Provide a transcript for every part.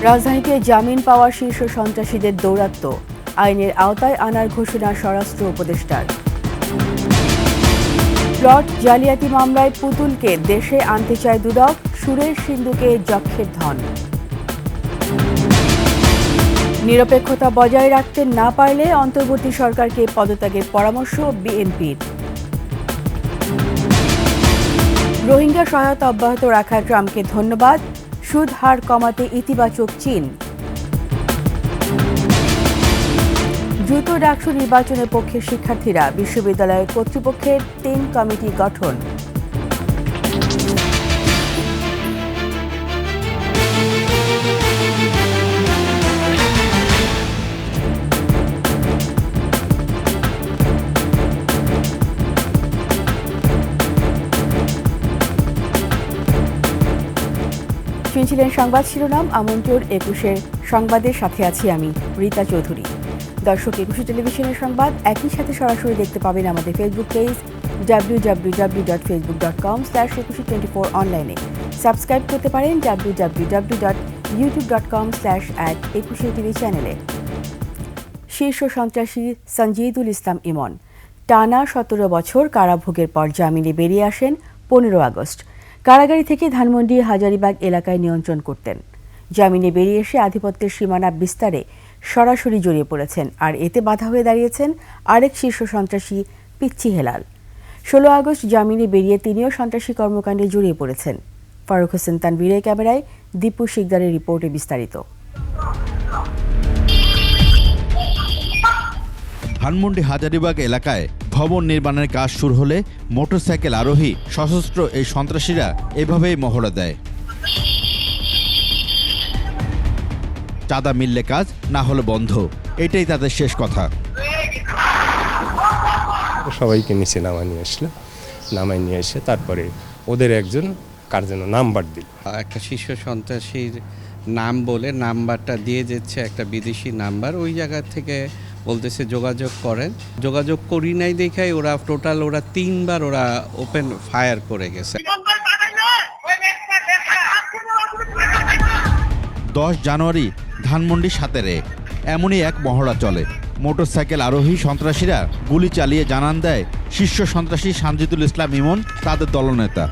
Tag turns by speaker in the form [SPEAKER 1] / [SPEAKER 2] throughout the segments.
[SPEAKER 1] রাজধানীতে জামিন পাওয়া শীর্ষ সন্ত্রাসীদের দৌরাত্ম্য, আইনের আওতায় আনার ঘোষণা স্বরাষ্ট্র উপদেষ্টার। প্লট জালিয়াতি মামলায় পুতুলকে দেশে আনতে চায় দুদক, সুরেশ সিন্ধুকে যক্ষের ধন। নিরপেক্ষতা বজায় রাখতে না পারলে অন্তর্বর্তী সরকারকে পদত্যাগের পরামর্শ বিএনপির। রোহিঙ্গা সহায়তা অব্যাহত রাখা ট্রাম্পকে ধন্যবাদ, সুদ হার কমাতে ইতিবাচক চীন। দ্রুত ডাকসু নির্বাচনের পক্ষে শিক্ষার্থীরা, বিশ্ববিদ্যালয়ের কর্তৃপক্ষের 3 কমিটি গঠন। শুনছিলেন সংবাদ শিরোনাম। আমন্ত্রণ 21 সংবাদের সাথে আছি আমি রীতা চৌধুরী। দর্শক, 21 টেলিভিশনের সংবাদ একই সাথে সরাসরি দেখতে পাবেন আমাদের ফেসবুক পেজ www.facebook.com/2124 অনলাইনে। সাবস্ক্রাইব করতে পারেন www.youtube.com/@21tv চ্যানেলে। শীর্ষ সন্ত্রাসী সঞ্জিদুল ইসলাম ইমন টানা 17 বছর কারাভোগের পর জামিনে বেরিয়ে আসেন 15 আগস্ট। কারাগারি থেকে ধানমন্ডি হাজারীবাগ এলাকায় নিয়ন্ত্রণ করতেন। জামিনে বেরিয়ে এসে আধিপত্যের সীমানা বিস্তারে সরাসরি জড়িয়ে পড়েছেন, আর এতে বাধা হয়ে দাঁড়িয়েছেন আরেক শীর্ষ সন্ত্রাসী পিচ্চি হেলাল। 16 আগস্ট জামিনে বেরিয়ে তিনিও সন্ত্রাসী কর্মকাণ্ডে জড়িয়ে পড়েছেন। ফারুক হোসেন তানভীরের ক্যামেরায় দীপু শিকদারের রিপোর্টে বিস্তারিত।
[SPEAKER 2] ধানমন্ডি হাজারীবাগ এলাকায় ভবন নির্মাণের কাজ শুরু হলে মোটরসাইকেল আরোহী সশস্ত্র এই সন্ত্রাসীরা এভাবেই মহড়া দেয়। চাঁদা মিললে কাজ, না হলে বন্ধ, এটাই তাদের শেষ কথা।
[SPEAKER 3] সবাইকে নিচে নামাই নিয়ে এসে তারপরে ওদের একজন কার যেন নাম্বার দিল।
[SPEAKER 4] একটা শীর্ষ সন্ত্রাসীর নাম বলে নাম্বারটা দিয়ে যাচ্ছে, একটা বিদেশি নাম্বার। ওই জায়গা থেকে বলতেছে যোগাযোগ করেন। যোগাযোগ করি নাই দেখাই ওরা 3বার ওপেন ফায়ার করে গেছে।
[SPEAKER 2] 10 জানুয়ারি ধানমন্ডি 7 এমনই এক মহড়া চলে। মোটরসাইকেল আরোহী সন্ত্রাসীরা গুলি চালিয়ে জানান দেয় শীর্ষ সন্ত্রাসী সঞ্জিদুল ইসলাম ইমন তাদের দলনেতা।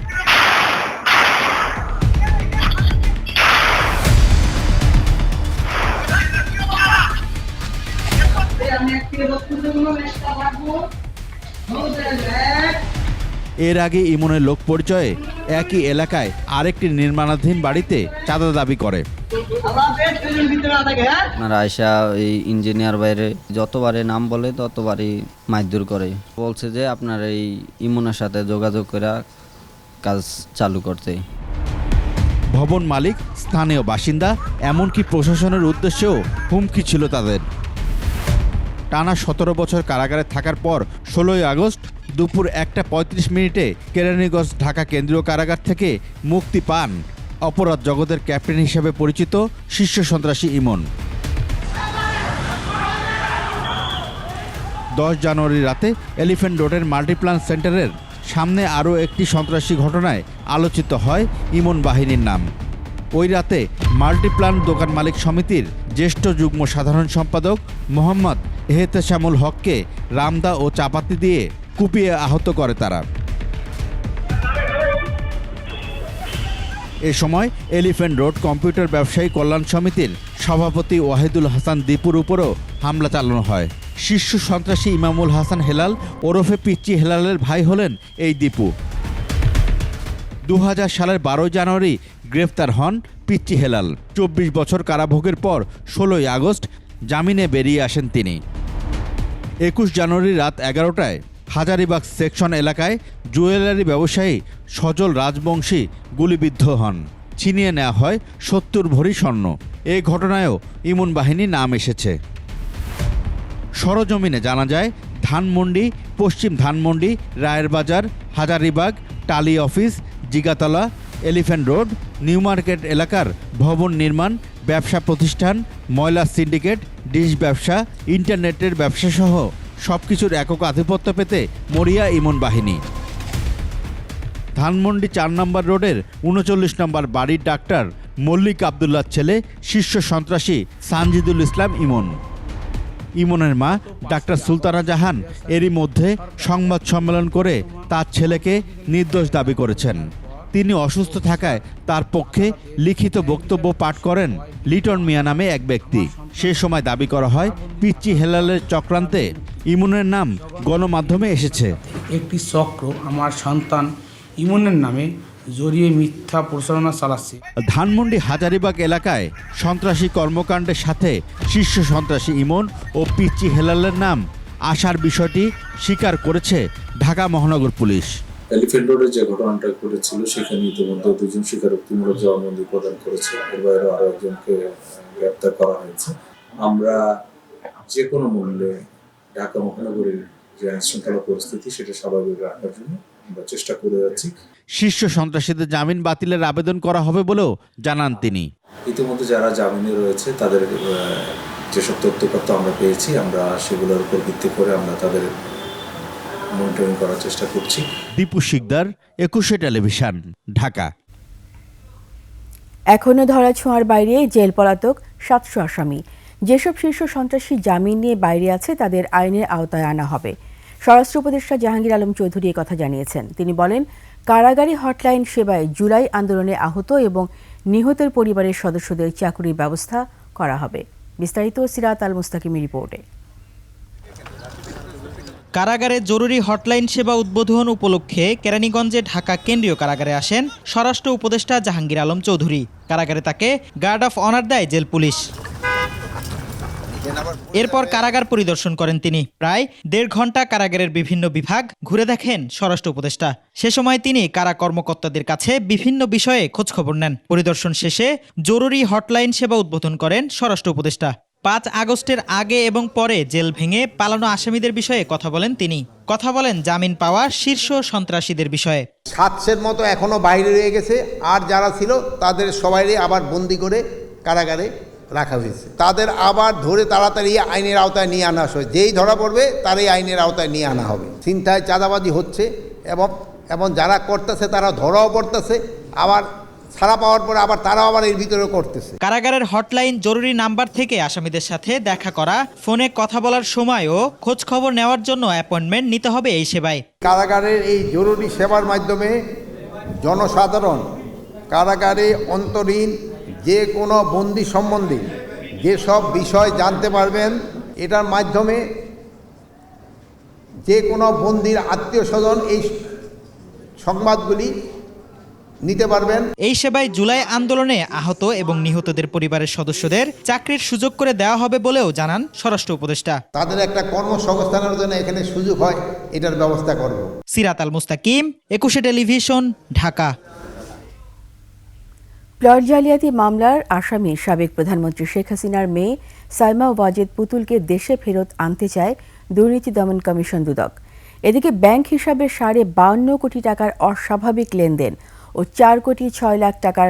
[SPEAKER 2] এর আগে ইমনের লোক পরিচয়ে একই এলাকায় আরেকটি নির্মাণাধীন বাড়িতে চাঁদা দাবি করে।
[SPEAKER 5] আয়সা এই ইঞ্জিনিয়ার বাইরে যতবারে নাম বলে ততবারই মারধর করে। বলছে যে আপনার এই ইমনের সাথে যোগাযোগ করে কাজ চালু করতে।
[SPEAKER 2] ভবন মালিক, স্থানীয় বাসিন্দা, এমনকি প্রশাসনের উদ্দেশ্যেও হুমকি ছিল তাদের। টানা 17 বছর কারাগারে থাকার পর 16 আগস্ট দুপুর 1:35 কেরানীগঞ্জ ঢাকা কেন্দ্রীয় কারাগার থেকে মুক্তি পান অপরাধ জগতের ক্যাপ্টেন হিসেবে পরিচিত শীর্ষ সন্ত্রাসী ইমন। 10 জানুয়ারি রাতে এলিফ্যান্ট রোডের মাল্টিপ্লান সেন্টারের সামনে আরও একটি সন্ত্রাসী ঘটনায় আলোচিত হয় ইমন বাহিনীর নাম। ওই রাতে মাল্টিপ্লান দোকান মালিক সমিতির জ্যেষ্ঠ যুগ্ম সাধারণ সম্পাদক মোহাম্মদ এহতেশামুল হককে রামদা ও চাপাতি দিয়ে কুপিয়ে আহত করে তারা। এ সময় এলিফ্যান্ট রোড কম্পিউটার ব্যবসায়ী কল্যাণ সমিতির সভাপতি ওয়াহিদুল হাসান দীপুর উপরও হামলা চালানো হয়। শীর্ষ সন্ত্রাসী ইমামুল হাসান হেলাল ওরফে পিচ্চি হেলালের ভাই হলেন এই দীপু। 2000 সালের 12 জানুয়ারি গ্রেফতার হন পিচ্চি হেলাল। 24 বছর কারাভোগের পর 16 আগস্ট জামিনে বেরিয়ে আসেন তিনি। 21 জানুয়ারি রাত 11টায় হাজারীবাগ সেকশন এলাকায় জুয়েলারি ব্যবসায়ী সজল রাজবংশী গুলিবিদ্ধ হন। ছিনিয়ে নেওয়া হয় 70 ভরি স্বর্ণ। এই ঘটনায়ও ইমন বাহিনী নাম এসেছে। সরজমিনে জানা যায় ধানমন্ডি, পশ্চিম ধানমন্ডি, রায়ের বাজার, হাজারীবাগ, টালি office, Jigatola, elephant road, new market এলাকার ভবন নির্মাণ, ব্যবসা প্রতিষ্ঠান, ময়লা সিন্ডিকেট, ডিশ ব্যবসা, ইন্টারনেটের ব্যবসাসহ সবকিছুর একক আধিপত্য পেতে মরিয়া ইমন বাহিনী। ধানমন্ডি 4 নম্বর রোডের 39 নম্বর বাড়ির ডাক্তার মল্লিক আবদুল্লাহর ছেলে শীর্ষ সন্ত্রাসী সানজিদুল ইসলাম ইমন। ইমনের মা ডাক্তার সুলতানা জাহান এরই মধ্যে সংবাদ সম্মেলন করে তার ছেলেকে নির্দোষ দাবি করেছেন। তিনি অসুস্থ থাকায় তার পক্ষে লিখিত বক্তব্য পাঠ করেন লিটন মিয়া নামে এক ব্যক্তি। সে সময় দাবি করা হয় পিচ্চি হেলালের চক্রান্তে ইমনের নাম গণমাধ্যমে এসেছে।
[SPEAKER 6] একটি চক্র আমার সন্তান ইমনের নামে জড়িয়ে মিথ্যা প্রচারণা চালাচ্ছে।
[SPEAKER 2] ধানমন্ডি হাজারীবাগ এলাকায় সন্ত্রাসী কর্মকাণ্ডের সাথে শীর্ষ সন্ত্রাসী ইমন ও পিচ্চি হেলালের নাম আসার বিষয়টি স্বীকার করেছে ঢাকা মহানগর পুলিশ।
[SPEAKER 7] এলিফ্যান্ট রোডে যে ঘটনাটা ঘটেছিল সেখানে ইতিমধ্যে 2 জন স্বীকারোক্তিমূলক জবানবন্দি প্রদান করেছে। এর বাইরে আরো একজনকে গ্রেপ্তার করা হয়েছে। আমরা যে কোনো মূল্যে ঢাকা মহানগরীর যে আইনশৃঙ্খলা পরিস্থিতি সেটা স্বাভাবিক রাখার জন্য আমরা চেষ্টা করে যাচ্ছি।
[SPEAKER 2] শীর্ষ সন্ত্রাসীদের জামিন বাতিলের আবেদন করা হবে বলেও জানান তিনি।
[SPEAKER 7] ইতিমধ্যে যারা জামিনে রয়েছে তাদের যেসব তথ্যপত্র আমরা পেয়েছি, আমরা সেগুলোর উপর ভিত্তি করে আমরা তাদের মনিটরিং করার চেষ্টা করছি।
[SPEAKER 2] দীপু শিকদার, 21 টেলিভিশন, ঢাকা।
[SPEAKER 1] এখনও ধরাছোঁয়ার বাইরে জেল পলাতক 700 আসামি। যেসব শীর্ষ সন্ত্রাসী জামিন নিয়ে বাইরে আছে তাদের আইনের আওতায় আনা হবে। স্বরাষ্ট্র উপদেষ্টা জাহাঙ্গীর আলম চৌধুরী কথা জানিয়েছেন। তিনি বলেন, কারাগারে হটলাইন সেবায় জুলাই আন্দোলনে আহত এবং নিহতের পরিবারের সদস্যদের চাকরির ব্যবস্থা করা হবে। বিস্তারিত সিরাত আল মুস্তাকিমের রিপোর্টে।
[SPEAKER 8] কারাগারে জরুরি হটলাইন সেবা উদ্বোধন উপলক্ষে কেরানীগঞ্জে ঢাকা কেন্দ্রীয় কারাগারে আসেন স্বরাষ্ট্র উপদেষ্টা জাহাঙ্গীর আলম চৌধুরী। কারাগারে তাকে গার্ড অফ অনার দেয় জেল পুলিশ। এরপর কারাগার পরিদর্শন করেন তিনি। প্রায় 1.5 ঘন্টা কারাগারের বিভিন্ন বিভাগ ঘুরে দেখেন স্বরাষ্ট্র উপদেষ্টা। সে সময় তিনি কারা কর্মকর্তাদের কাছে বিভিন্ন বিষয়ে খোঁজখবর নেন। পরিদর্শন শেষে জরুরি হটলাইন সেবা উদ্বোধন করেন স্বরাষ্ট্র উপদেষ্টা। 5 আগস্টের আগে এবং পরে জেল ভেঙে পালানো আসামিদের বিষয়ে কথা বলেন তিনি। কথা বলেন জামিন পাওয়া শীর্ষ সন্ত্রাসীদের বিষয়ে।
[SPEAKER 9] 700-এর মতো এখনো বাইরে রয়ে গেছে, আর যারা ছিল তাদের সবাইকে আবার বন্দি করে কারাগারে রাখা হয়েছে। তাদের আবার ধরে তাড়াতাড়ি আইনের আওতায় নিয়ে আনা হয়। যেই ধরা পড়বে তারই আইনের আওতায় নিয়ে আনা হবে। ছিনতাই চাঁদাবাজি হচ্ছে এবং যারা করতেছে তারা ধরাও পড়তেছে, আবার ছাড়া পাওয়ার পরে আবার তারাও আবার এর ভিতরে করতেছে।
[SPEAKER 8] কারাগারের হটলাইন জরুরি নাম্বার থেকে আসামিদের সাথে দেখা করা, ফোনে কথা বলার সময়ও খোঁজ খবর নেওয়ার জন্য অ্যাপয়েন্টমেন্ট নিতে হবে এই সেবায়।
[SPEAKER 9] কারাগারের এই জরুরি সেবার মাধ্যমে জনসাধারণ কারাগারে অন্তরীণ যে কোনো বন্দি সম্বন্ধে যেসব বিষয় জানতে পারবেন। এটার মাধ্যমে যে কোনো বন্দির আত্মীয় স্বজন এই সংবাদগুলি নিতে পারবেন।
[SPEAKER 8] এই সেবায় জুলাই আন্দোলনে আহত এবং নিহতদের পরিবারের সদস্যদের চাকরির সুযোগ করে দেওয়া হবে বলেও জানান স্বরাষ্ট্র উপদেষ্টা।
[SPEAKER 9] তাদের একটা কর্মসংস্থানের জন্য এখানে সুযোগ হয়, এটার ব্যবস্থা করব।
[SPEAKER 8] সিরাত আল মুস্তাকিম, 21 টেলিভিশন, ঢাকা।
[SPEAKER 1] প্লট জালিয়াতি মামলার আসামি সাবেক প্রধানমন্ত্রী শেখ হাসিনার মেয়ে সাইমা ওয়াজেদ পুতুলকে দেশে ফেরত আনতে চায় দুর্নীতি দমন কমিশন দুদক। এদিকে ব্যাংক হিসাবে 52.5 কোটি টাকার অস্বাভাবিক লেনদেন ও 4 কোটি 6 লাখ টাকার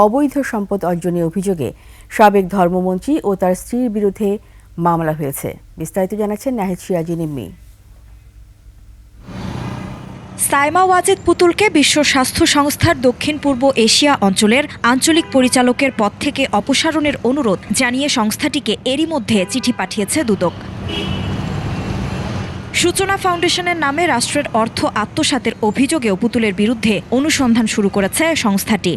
[SPEAKER 1] অবৈধ সম্পদ অর্জনের অভিযোগে সাবেক ধর্মমন্ত্রী ও তার স্ত্রীর বিরুদ্ধে মামলা হয়েছে। বিস্তারিত জানাচ্ছেন নাহিদ সিরাজি নিম্মি।
[SPEAKER 10] সাইমা ওয়াজেদ পুতুলকে বিশ্ব স্বাস্থ্য সংস্থার দক্ষিণ পূর্ব এশিয়া অঞ্চলের আঞ্চলিক পরিচালকের পদ থেকে অপসারণের অনুরোধ জানিয়ে সংস্থাটিকে এরই মধ্যে চিঠি পাঠিয়েছে দুদক। সূচনা ফাউন্ডেশনের নামে রাষ্ট্রের অর্থ আত্মসাতের অভিযোগেও পুতুলের বিরুদ্ধে অনুসন্ধান শুরু করেছে সংস্থাটি।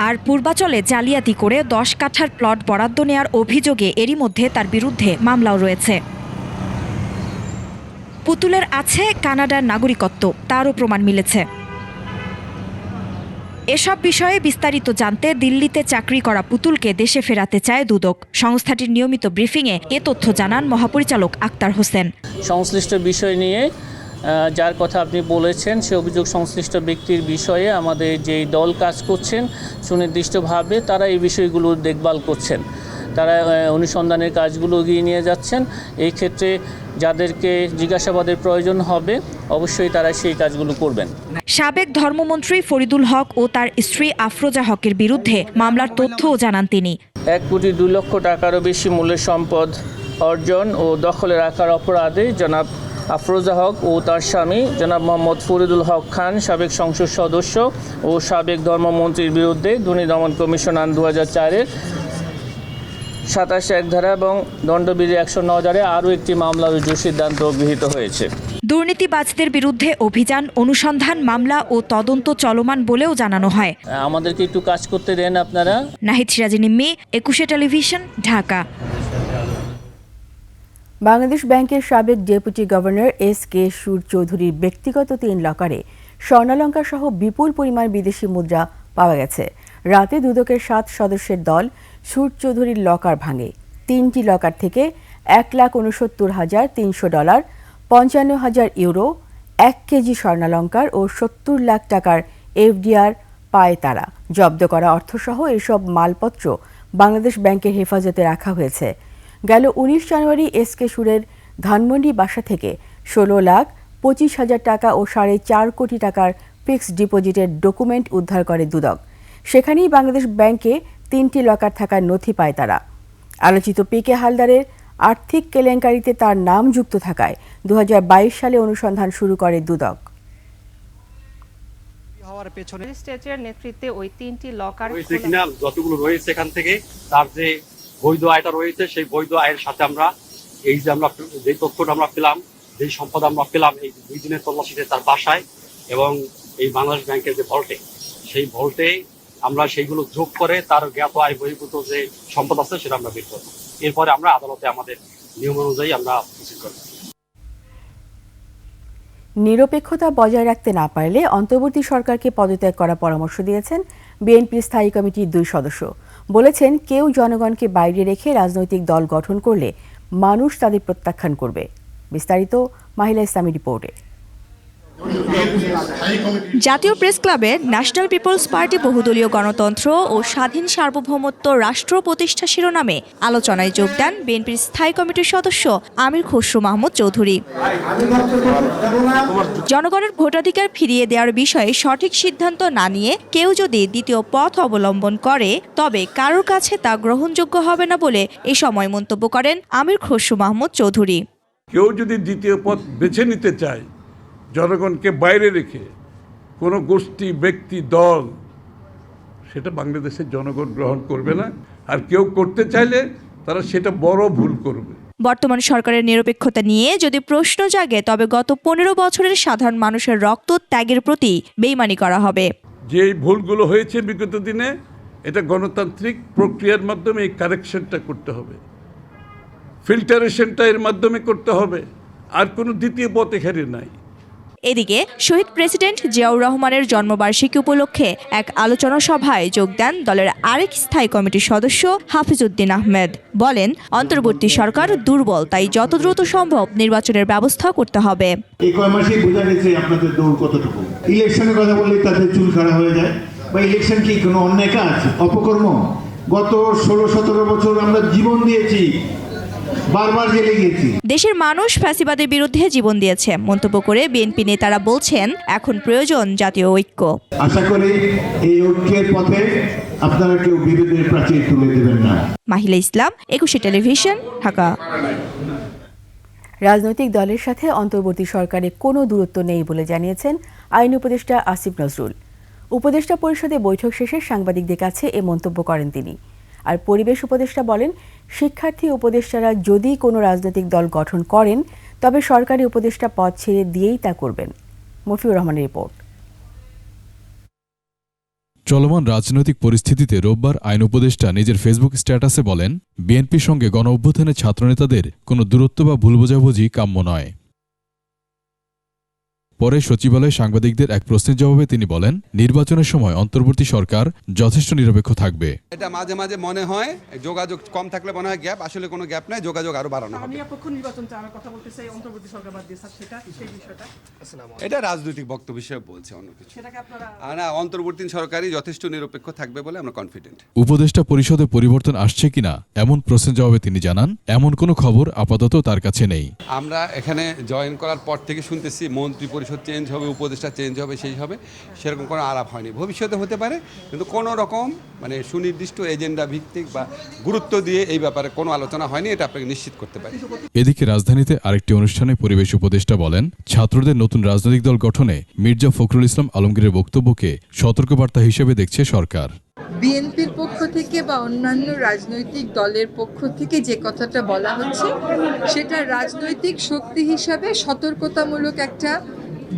[SPEAKER 10] আর পূর্বাচলে জালিয়াতি করে 10 কাঠার প্লট বরাদ্দ নেয়ার অভিযোগে এরই মধ্যে তার বিরুদ্ধে মামলাও রয়েছে। পুতুলের আছে কানাডার নাগরিকত্ব, তারও প্রমাণ মিলেছে। এসব বিষয়ে বিস্তারিত জানতে দিল্লিতে চাকরি করা পুতুলকে দেশে ফেরাতে চায় দুদক। সংস্থাটির নিয়মিত ব্রিফিংয়ে এ তথ্য জানান মহাপরিচালক আক্তার হোসেন।
[SPEAKER 11] সংশ্লিষ্ট বিষয় নিয়ে যার কথা আপনি বলেছেন সে অভিযোগ সংশ্লিষ্ট ব্যক্তির বিষয়ে আমাদের যেই দল কাজ করছেন সুনির্দিষ্টভাবে তারা এই বিষয়গুলো দেখভাল করছেন। তারা অনুসন্ধানের কাজগুলো এগিয়ে নিয়ে যাচ্ছেন। এই ক্ষেত্রে যাদেরকে জিজ্ঞাসাবাদের প্রয়োজন হবে অবশ্যই তারা সেই কাজগুলো করবেন।
[SPEAKER 10] সাবেক ধর্মমন্ত্রী ফরিদুল হক ও তার স্ত্রী আফরোজা হকের বিরুদ্ধে মামলার তথ্যও জানান তিনি।
[SPEAKER 11] 1 কোটি 2 লক্ষ টাকারও বেশি মূল্যের সম্পদ অর্জন ও দখলে রাখার অপরাধে জনাব আফরোজা হক ও তার স্বামী জনাব মোহাম্মদ ফরিদুল হক খান সাবেক সংসদ সদস্য ও সাবেক ধর্মমন্ত্রীর বিরুদ্ধে দুর্নীতি দমন কমিশন আইন 2004-এর 27 ধারা এবং দণ্ডবিধি 109 ধারায় আরও একটি মামলা রুজুর সিদ্ধান্ত গৃহীত হয়েছে।
[SPEAKER 10] দুর্নীতিবাজদের বিরুদ্ধে অভিযান, অনুসন্ধান, মামলা ও তদন্ত চলমান বলেও জানানো হয়।
[SPEAKER 11] আমাদেরকে একটু কাজ করতে দেন আপনারা।
[SPEAKER 10] নাহিদ সিরাজি নিম্মি, 21 টেলিভিশন, ঢাকা।
[SPEAKER 1] বাংলাদেশ ব্যাংকের সাবেক ডেপুটি গভর্নর এস.কে. সুর চৌধুরীর ব্যক্তিগত 3 লকারে স্বর্ণালঙ্কার সহ বিপুল পরিমাণ বিদেশি মুদ্রা পাওয়া গেছে। রাতে দুদকের 7 সদস্যের দল সুর চৌধুরীর লকার ভাঙে। 3টি লকার থেকে $1,69,300, $55,000, 1 কেজি স্বর্ণালঙ্কার ও 70 লাখ টাকার এফডিআর পায় তারা। জব্দ করা অর্থসহ এসব মালপত্র বাংলাদেশ ব্যাংকের হেফাজতে রাখা হয়েছে। গেল 19 জানুয়ারি এস.কে. সুরের ধানমন্ডি বাসা থেকে 16,25,000 টাকা ও 4.5 কোটি টাকার ফিক্সড ডিপোজিটের ডকুমেন্ট উদ্ধার করে দুদক। সেখানেই বাংলাদেশ ব্যাংকে 3টি লকার থাকার নথি পায় তারা। আলোচিত পি.কে. হালদারের আর্থিক কেলেঙ্কারিতে তার নাম যুক্ত থাকায় 2022 সালে অনুসন্ধান শুরু করে দুদক।
[SPEAKER 12] ম্যাজিস্ট্রেটের নেতৃত্বে ওই 3টি লকার
[SPEAKER 13] যতগুলো রয়েছে এখান থেকে তার যে বৈধ আয়টা রয়েছে সেই বৈধ আয়ের সাথে আমরা এই যে আমরা যে তথ্যটা আমরা পেলাম, যে সম্পদ আমরা পেলাম এই 2 দিনের তল্লাশিতে তার বাসায় এবং এই বাংলাদেশ ব্যাংকের যে ভল্টে, সেই ভল্টে আমরা সেইগুলো যোগ করে তার জ্ঞাত আয় বহির্ভূত যে সম্পদ আছে সেটা আমরা বের করব। এরপরে আমরা আদালতে আমাদের নিয়ম অনুযায়ী আমরা প্রসিড করব।
[SPEAKER 1] নিরপেক্ষতা বজায় রাখতে না পারলে অন্তর্বর্তী সরকারকে পদত্যাগ করার পরামর্শ দিয়েছেন বিএনপির স্থায়ী কমিটির 2 সদস্য। বলেছেন, কেউ জনগণকে বাইরে রেখে রাজনৈতিক দল গঠন করলে মানুষ তাদের প্রত্যাখ্যান করবে। বিস্তারিত মাহিলা ইসলামী রিপোর্টে।
[SPEAKER 10] জাতীয় প্রেস ক্লাবে ন্যাশনাল পিপলস পার্টি বহুদলীয় গণতন্ত্র ও স্বাধীন সার্বভৌমত্ব রাষ্ট্র প্রতিষ্ঠা শিরোনামে আলোচনায় যোগ দেন বিএনপির স্থায়ী কমিটির সদস্য আমির খসরু মাহমুদ চৌধুরী। জনগণের ভোটাধিকার ফিরিয়ে দেওয়ার বিষয়ে সঠিক সিদ্ধান্ত না নিয়ে কেউ যদি দ্বিতীয় পথ অবলম্বন করে তবে কারোর কাছে তা গ্রহণযোগ্য হবে না বলে এ সময় মন্তব্য করেন আমির খসরু মাহমুদ চৌধুরী।
[SPEAKER 14] কেউ যদি দ্বিতীয় পথ বেছে নিতে চায় জনগণকে বাইরে রেখে কোনো গোষ্ঠী, ব্যক্তি, দল, সেটা বাংলাদেশের জনগণ গ্রহণ করবে না। আর কেউ করতে চাইলে তারা সেটা বড় ভুল করবে।
[SPEAKER 10] বর্তমান সরকারের নিরপেক্ষতা নিয়ে যদি প্রশ্ন জাগে তবে গত 15 বছরের সাধারণ মানুষের রক্ত ত্যাগের প্রতি বেইমানি করা হবে।
[SPEAKER 14] যে ভুলগুলো হয়েছে বিগত দিনে, এটা গণতান্ত্রিক প্রক্রিয়ার মাধ্যমে এই কারেকশনটা করতে হবে, ফিল্টারেশনটা এর মাধ্যমে করতে হবে। আর কোনো দ্বিতীয় পথ এখানে নাই।
[SPEAKER 10] এদিকে শহীদ প্রেসিডেন্ট জিয়াউর রহমানের জন্মবার্ষিকী উপলক্ষে এক আলোচনা সভায় যোগ দেন দলের আরেক স্থায়ী কমিটির সদস্য হাফিজউদ্দিন আহমেদ। বলেন, অন্তর্বর্তী সরকার দুর্বল, তাই যত দ্রুত সম্ভব নির্বাচনের ব্যবস্থা করতে হবে।
[SPEAKER 15] এই কয় মাসেই বোঝা গেছে আপনাদের দৌড় কতটুকু। ইলেকশনের কথা বললে তাদের চুল খাড়া হয়ে যায়। বা ইলেকশন কি কোনো অন্যায় কাজ, অপকর্ম? গত 16-17 বছর আমরা জীবন দিয়েছি, বারবার জেলে গেছি।
[SPEAKER 10] দেশের মানুষ ফ্যাসিবাদের বিরুদ্ধে জীবন দিয়েছে মন্তব্য করে বিএনপি নেতারা বলছেন, এখন প্রয়োজন জাতীয় ঐক্য।
[SPEAKER 15] আশা করি এই ঐক্যের পথে আপনারা কেউ বিরোধের প্রাচীর তুলে দেবেন না।
[SPEAKER 10] মাহিলা ইসলাম, 21 টেলিভিশন, ঢাকা।
[SPEAKER 1] রাজনৈতিক দলের সাথে অন্তর্বর্তী সরকারে কোনো দূরত্ব নেই বলে জানিয়েছেন আইন উপদেষ্টা আসিফ নজরুল। উপদেষ্টা পরিষদে বৈঠক শেষে সাংবাদিকদের কাছে এ মন্তব্য করেন তিনি। আর পরিবেশ উপদেষ্টা বলেন, শিক্ষার্থী উপদেষ্টারা যদি কোনো রাজনৈতিক দল গঠন করেন তবে সরকারি উপদেষ্টা পদ ছেড়ে দিয়েই তা করবেন। মফিউর রহমানের রিপোর্ট।
[SPEAKER 16] চলমান রাজনৈতিক পরিস্থিতিতে রোববার আইন উপদেষ্টা নিজের ফেসবুক স্ট্যাটাসে বলেন, বিএনপির সঙ্গে গণঅভ্যুত্থানের ছাত্রনেতাদের কোনো দূরত্ব বা ভুল বোঝাবুঝি কাম্য নয়। পরে সচিবালয়ে সাংবাদিকদের এক প্রশ্নের জবাবে তিনি বলেন, নির্বাচনের সময় অন্তর্বর্তী সরকার যথেষ্ট নিরপেক্ষ থাকবে।
[SPEAKER 17] এটা মাঝে মাঝে মনে হয় যোগাযোগ কম থাকলে মনে হয় গ্যাপ, আসলে কোনো গ্যাপ নাই, যোগাযোগ আরো বাড়ানো হবে। এটা রাজনৈতিক বক্তব্য হিসেবে বলছে, অন্য কিছু না। অন্তর্বর্তী সরকারই যথেষ্ট নিরপেক্ষ থাকবে বলে আমরা কনফিডেন্ট।
[SPEAKER 16] উপদেষ্টা পরিষদে পরিবর্তন আসছে কিনা এমন প্রশ্নের জবাবে তিনি জানান, এমন কোনো খবর আপাতত তার কাছে নেই।
[SPEAKER 17] আমরা এখানে জয়েন করার পর থেকে শুনতেছি মন্ত্রী পরিষদ পরিষদ চেঞ্জ হবে, উপদেষ্টা চেঞ্জ হবে, সেই হবে, সেরকম কোনো আলাপ হয়নি। ভবিষ্যতে হতে পারে, কিন্তু কোনো রকম মানে সুনির্দিষ্ট এজেন্ডা ভিত্তিক বা গুরুত্ব দিয়ে এই ব্যাপারে কোনো আলোচনা হয়নি, এটা আপনাকে নিশ্চিত করতে পারি।
[SPEAKER 16] এদিকে রাজধানীতে আরেকটি অনুষ্ঠানে পরিবেশ উপদেষ্টা বলেন, ছাত্রদের নতুন রাজনৈতিক দল গঠনে মির্জা ফখরুল ইসলাম আলমগীরের বক্তব্যকে সতর্কবার্তা হিসেবে দেখছে সরকার।
[SPEAKER 18] বিএনপির পক্ষ থেকে বা অন্যান্য রাজনৈতিক দলের পক্ষ থেকে যে কথাটা বলা হচ্ছে সেটা রাজনৈতিক শক্তি হিসাবে সতর্কতামূলক একটা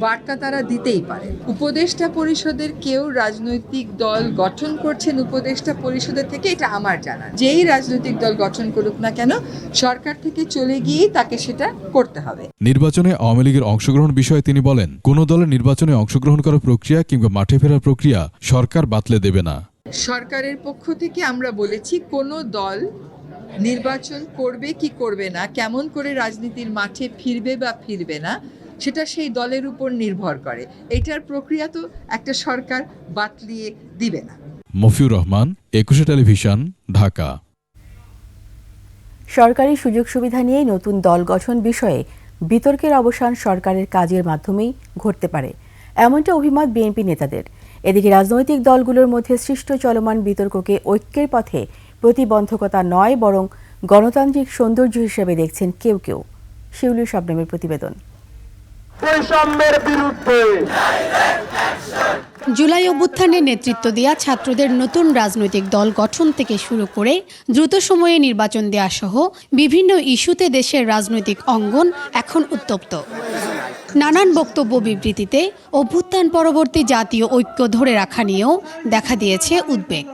[SPEAKER 18] বার্তা তারা দিতেই পারে। উপদেষ্টা পরিষদের কেউ রাজনৈতিক দল গঠন করছেন উপদেষ্টা পরিষদের থেকে, এটা আমার জানা। যেই রাজনৈতিক দল গঠন করুক না কেন, সরকার থেকে চলে গিয়েই তাকে সেটা করতে হবে।
[SPEAKER 16] নির্বাচনে আওয়ামী লীগের অংশগ্রহণ বিষয়ে তিনি বলেন, কোনো দলের নির্বাচনে অংশগ্রহণ করার প্রক্রিয়া কিংবা মাঠে ফেরার প্রক্রিয়া সরকার বাতলে দেবে না।
[SPEAKER 18] সরকারের পক্ষ থেকে আমরা বলেছি কোনো দল নির্বাচন করবে কি করবে না, কেমন করে রাজনীতির মাঠে ফিরবে বা ফিরবে না, সেটা সেই দলের উপর নির্ভর করে। এটার প্রক্রিয়া তো একটা সরকার বাতলিয়ে দিবে না।
[SPEAKER 16] মফিউর রহমান, একুশে টেলিভিশন, ঢাকা।
[SPEAKER 1] সরকারি সুযোগ সুবিধা নিয়ে নতুন দল গঠন বিষয়ে বিতর্কের অবসান সরকারের কাজের মাধ্যমেই ঘটতে পারে, এমনটা অভিমত বিএনপি নেতাদের। এদিকে রাজনৈতিক দলগুলোর মধ্যে সৃষ্ট চলমান বিতর্ককে ঐক্যের পথে প্রতিবন্ধকতা নয়, বরং গণতান্ত্রিক সৌন্দর্য হিসেবে দেখছেন কেউ কেউ। শিউলি শবনমের প্রতিবেদন।
[SPEAKER 19] জুলাই অভ্যুত্থানে নেতৃত্ব দেয়া ছাত্রদের নতুন রাজনৈতিক দল গঠন থেকে শুরু করে দ্রুত সময়ে নির্বাচন দেয়া সহ বিভিন্ন ইস্যুতে দেশের রাজনৈতিক অঙ্গন এখন উত্তপ্ত। নানান বক্তব্য বিবৃতিতে অভ্যুত্থান পরবর্তী জাতীয় ঐক্য ধরে রাখা নিয়েও দেখা দিয়েছে উদ্বেগ।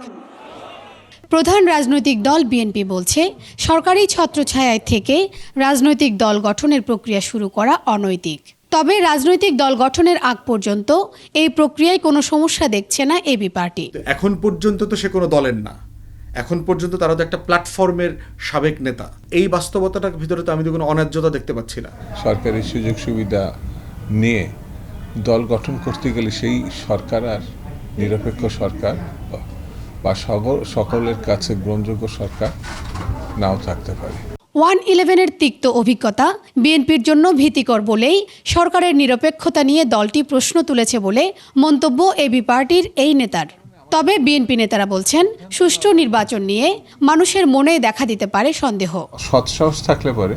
[SPEAKER 19] প্রধান রাজনৈতিক দল বিএনপি বলছে, সরকারি ছত্রছায়ায় থেকে রাজনৈতিক দল গঠনের প্রক্রিয়া শুরু করা অনৈতিক। তবে রাজনৈতিক দল গঠনের আগ পর্যন্ত এই প্রক্রিয়ায় কোনো সমস্যা দেখছে না এবি পার্টি।
[SPEAKER 20] এখন পর্যন্ত তো সে কোনো দলের না, এখন পর্যন্ত তারা তো একটা প্ল্যাটফর্মের সাবেক নেতা। এই বাস্তবতাটার ভিতরে তো আমি তো কোনো অন্যায্যতা দেখতে পাচ্ছি না।
[SPEAKER 21] সরকারি সুযোগ সুবিধা নিয়ে দল গঠন করতে গেলে সেই সরকার আর নিরপেক্ষ সরকার বা সকলের কাছে গ্রহণযোগ্য সরকার নাও থাকতে পারে।
[SPEAKER 19] 1-11-এর তিক্ত অভিজ্ঞতা বিএনপির জন্য ভীতিকর বলেই সরকারের নিরপেক্ষতা নিয়ে দলটি প্রশ্ন তুলেছে বলে মন্তব্য এবি পার্টির এই নেতার। তবে বিএনপি নেতারা বলছেন, সুষ্ঠু নির্বাচন নিয়ে মানুষের মনে দেখা দিতে পারে সন্দেহ।
[SPEAKER 21] সৎসাহস থাকলে পরে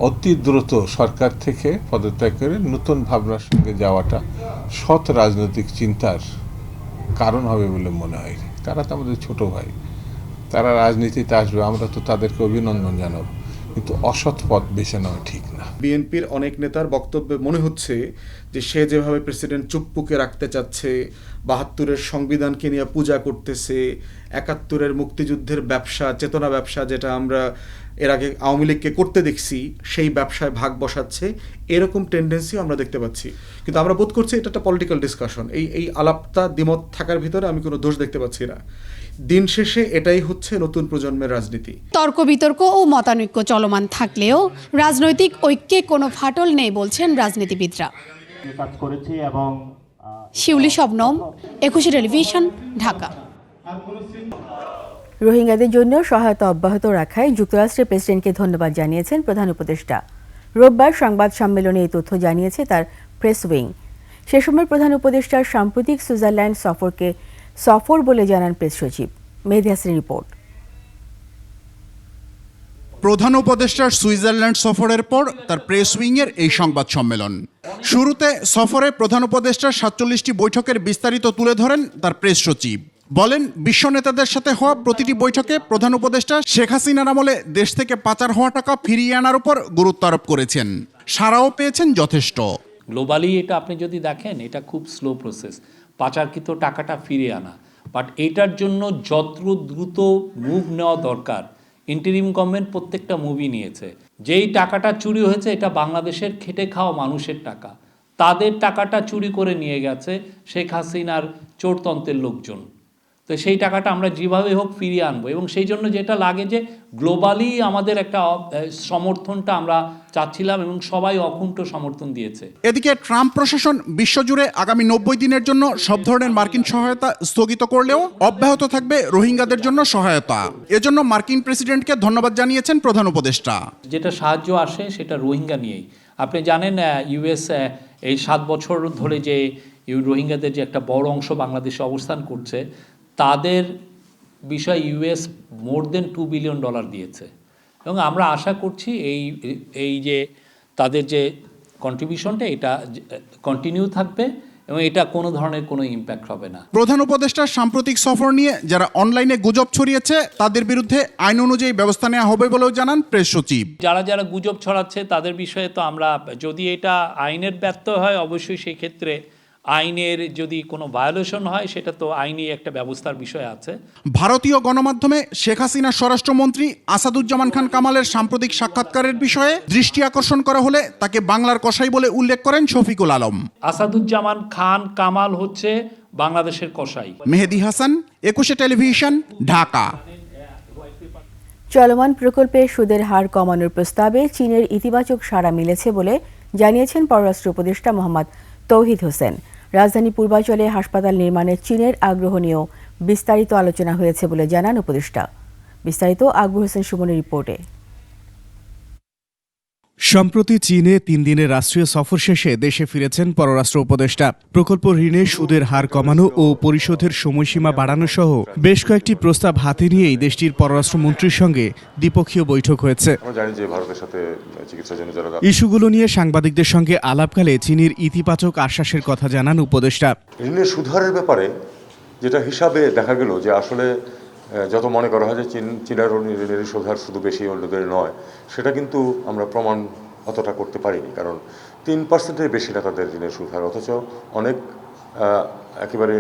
[SPEAKER 21] অতি দ্রুত সরকার থেকে পদত্যাগ করে নতুন ভাবনার সঙ্গে যাওয়াটা সৎ রাজনৈতিক চিন্তার কারণ হবে বলে মনে হয়। তারা তো আমাদের ছোট ভাই, তারা রাজনীতিতে আসবে, আমরা তো তাদেরকে অভিনন্দন জানাবো, কিন্তু অসৎ পথ বেছে নেওয়া ঠিক না।
[SPEAKER 20] বিএনপির অনেক নেতার বক্তব্যে মনে হচ্ছে যে সে যেভাবে প্রেসিডেন্ট চুপ্পুকে রাখতে চাচ্ছে, ৭২-এর সংবিধানকে নিয়ে পূজা করতেছে, ৭১-এর মুক্তিযুদ্ধের ব্যবসা, চেতনা ব্যবসা, যেটা আমরা এর আগে আওয়ামী লীগকে করতে দেখছি, সেই ব্যবসায় ভাগ বসাচ্ছে, এরকম টেন্ডেন্সি আমরা দেখতে পাচ্ছি। কিন্তু আমরা বোধ করছি এটা একটা পলিটিক্যাল ডিসকাশন। এই আলাপটা দ্বিমত থাকার ভিতরে আমি কোনো দোষ দেখতে পাচ্ছি না। দিন শেষে এটাই হচ্ছে নতুন প্রজন্মের রাজনীতি।
[SPEAKER 19] তর্ক বিতর্ক ও মতানৈক্য চলমান থাকলেও রাজনৈতিক ঐক্যে কোনো ফাটল নেই বলছেন রাজনীতিবিদরা। শিউলি শবনম, একুশে টেলিভিশন, ঢাকা।
[SPEAKER 1] রোহিঙ্গাদের জন্য সহায়তা অব্যাহত রাখায় যুক্তরাষ্ট্রের প্রেসিডেন্টকে ধন্যবাদ জানিয়েছেন প্রধান উপদেষ্টা। রোববার সংবাদ সম্মেলনে এই তথ্য জানিয়েছে তার প্রেস উইং। সে সময় প্রধান উপদেষ্টার সাম্প্রতিক সুইজারল্যান্ড সফরকে সফর বলে জানান প্রেস সচিব। মেহেদী হাসানের রিপোর্ট।
[SPEAKER 22] প্রধান উপদেষ্টার সুইজারল্যান্ড সফরের পর তার প্রেস উইংয়ের এই সংবাদ সম্মেলন। শুরুতে সফরে প্রধান উপদেষ্টার ৪৭টি বৈঠকের বিস্তারিত তুলে ধরেন তার প্রেস সচিব। বলেন, বিশ্ব নেতাদের সাথে হওয়া প্রতিটি বৈঠকে প্রধান উপদেষ্টা শেখ হাসিনার আমলে দেশ থেকে পাচার হওয়া টাকা ফিরিয়ে আনার উপর গুরুত্ব আরোপ করেছেন। সাড়াও পেয়েছেন যথেষ্ট।
[SPEAKER 23] গ্লোবালি এটা আপনি যদি দেখেন, এটা খুব স্লো প্রসেস, পাচারকৃত টাকাটা ফিরিয়ে আনা। বাট এটার জন্য যত দ্রুত মুভ নেওয়া দরকার, ইন্টারিম গভর্নমেন্ট প্রত্যেকটা মুভই নিয়েছে। যেই টাকাটা চুরি হয়েছে, এটা বাংলাদেশের খেটে খাওয়া মানুষের টাকা, তাদের টাকাটা চুরি করে নিয়ে গেছে শেখ হাসিনার চোরতন্ত্রের লোকজন। তো সেই টাকাটা আমরা যেভাবে হোক ফিরিয়ে আনবো, এবং সেই জন্য যেটা লাগে যে গ্লোবালি আমাদের একটা সমর্থনটা আমরা চাচ্ছিলাম, এবং সবাই অকুণ্ঠ সমর্থন দিয়েছে।
[SPEAKER 22] এদিকে ট্রাম্প প্রশাসন বিশ্বজুড়ে আগামী ৯০ দিনের জন্য সব ধরনের মার্কিন সহায়তা স্থগিত করলেও অব্যাহত থাকবে রোহিঙ্গাদের জন্য সহায়তা। এজন্য মার্কিন প্রেসিডেন্টকে ধন্যবাদ জানিয়েছেন প্রধান উপদেষ্টা।
[SPEAKER 23] যেটা সাহায্য আসে সেটা রোহিঙ্গা নিয়েই। আপনি জানেন ইউএস এই 7 বছর ধরে যে রোহিঙ্গাদের যে একটা বড় অংশ বাংলাদেশে অবস্থান করছে, তাদের বিষয়ে ইউএস মোর দেন $2 বিলিয়ন দিয়েছে এবং আমরা আশা করছি এই যে তাদের যে কন্ট্রিবিউশনটা এটা কন্টিনিউ থাকবে এবং এটা কোনো ধরনের কোনো ইম্প্যাক্ট হবে না।
[SPEAKER 22] প্রধান উপদেষ্টার সাম্প্রতিক সফর নিয়ে যারা অনলাইনে গুজব ছড়িয়েছে তাদের বিরুদ্ধে আইন অনুযায়ী ব্যবস্থা নেওয়া হবে বলেও জানান প্রেস সচিব।
[SPEAKER 23] যারা গুজব ছড়াচ্ছে তাদের বিষয়ে তো আমরা, যদি এটা আইনের ব্যর্থ হয় অবশ্যই সেই ক্ষেত্রে আইনের যদি কোনো ভায়োলেশন হয় সেটা তো আইনি একটা ব্যবস্থার বিষয় আছে।
[SPEAKER 22] ভারতীয় গণমাধ্যমে শেখ হাসিনার স্বরাষ্ট্রমন্ত্রী আসাদুজ্জামান খান কামালের সাম্প্রতিক সাক্ষাৎকারের বিষয়ে দৃষ্টি আকর্ষণ করা হলে তাকে বাংলার কসাই বলে উল্লেখ করেন শফিকুল আলম।
[SPEAKER 23] আসাদুজ্জামান খান কামাল হচ্ছে বাংলাদেশের কসাই।
[SPEAKER 22] মেহেদি হাসান, 21 টেলিভিশন, ঢাকা।
[SPEAKER 1] চলমান প্রকল্পে সুদের হার কমানোর প্রস্তাবে চীনের ইতিবাচক সাড়া মিলেছে বলে জানিয়েছেন পররাষ্ট্র উপদেষ্টা মোহাম্মদ তৌহিদ হোসেন। রাজধানী পূর্বাঞ্চলে হাসপাতাল নির্মাণে চীনের আগ্রহ নিয়েও বিস্তারিত আলোচনা হয়েছে বলে জানান উপদেষ্টা। বিস্তারিত আকবর হোসেন সুমনের রিপোর্টে।
[SPEAKER 3] সম্প্রতি চীনে 3 দিনের রাষ্ট্রীয় সফর শেষে দেশে ফিরেছেন পররাষ্ট্র উপদেষ্টা। প্রকল্প ঋণে সুদের হার কমানো ও পরিশোধের সময়সীমা বাড়ানো সহ বেশ কয়েকটি প্রস্তাব হাতে নিয়েই দেশটির পররাষ্ট্রমন্ত্রীর সঙ্গে দ্বিপক্ষীয় বৈঠক হয়েছে। ইস্যুগুলো নিয়ে সাংবাদিকদের সঙ্গে আলাপকালে চীনের ইতিবাচক আশ্বাসের কথা জানান উপদেষ্টা।
[SPEAKER 4] ঋণের সুধারের ব্যাপারে যেটা হিসাবে দেখা গেল যে আসলে যত মনে করা হয় যে চীনের ঋণের সুধার শুধু বেশি অন্যদের নয়, সেটা কিন্তু আমরা প্রমাণ অতটা করতে পারিনি, কারণ 3%-এর বেশি না তাদের ঋণের সুধার, অথচ অনেক একেবারে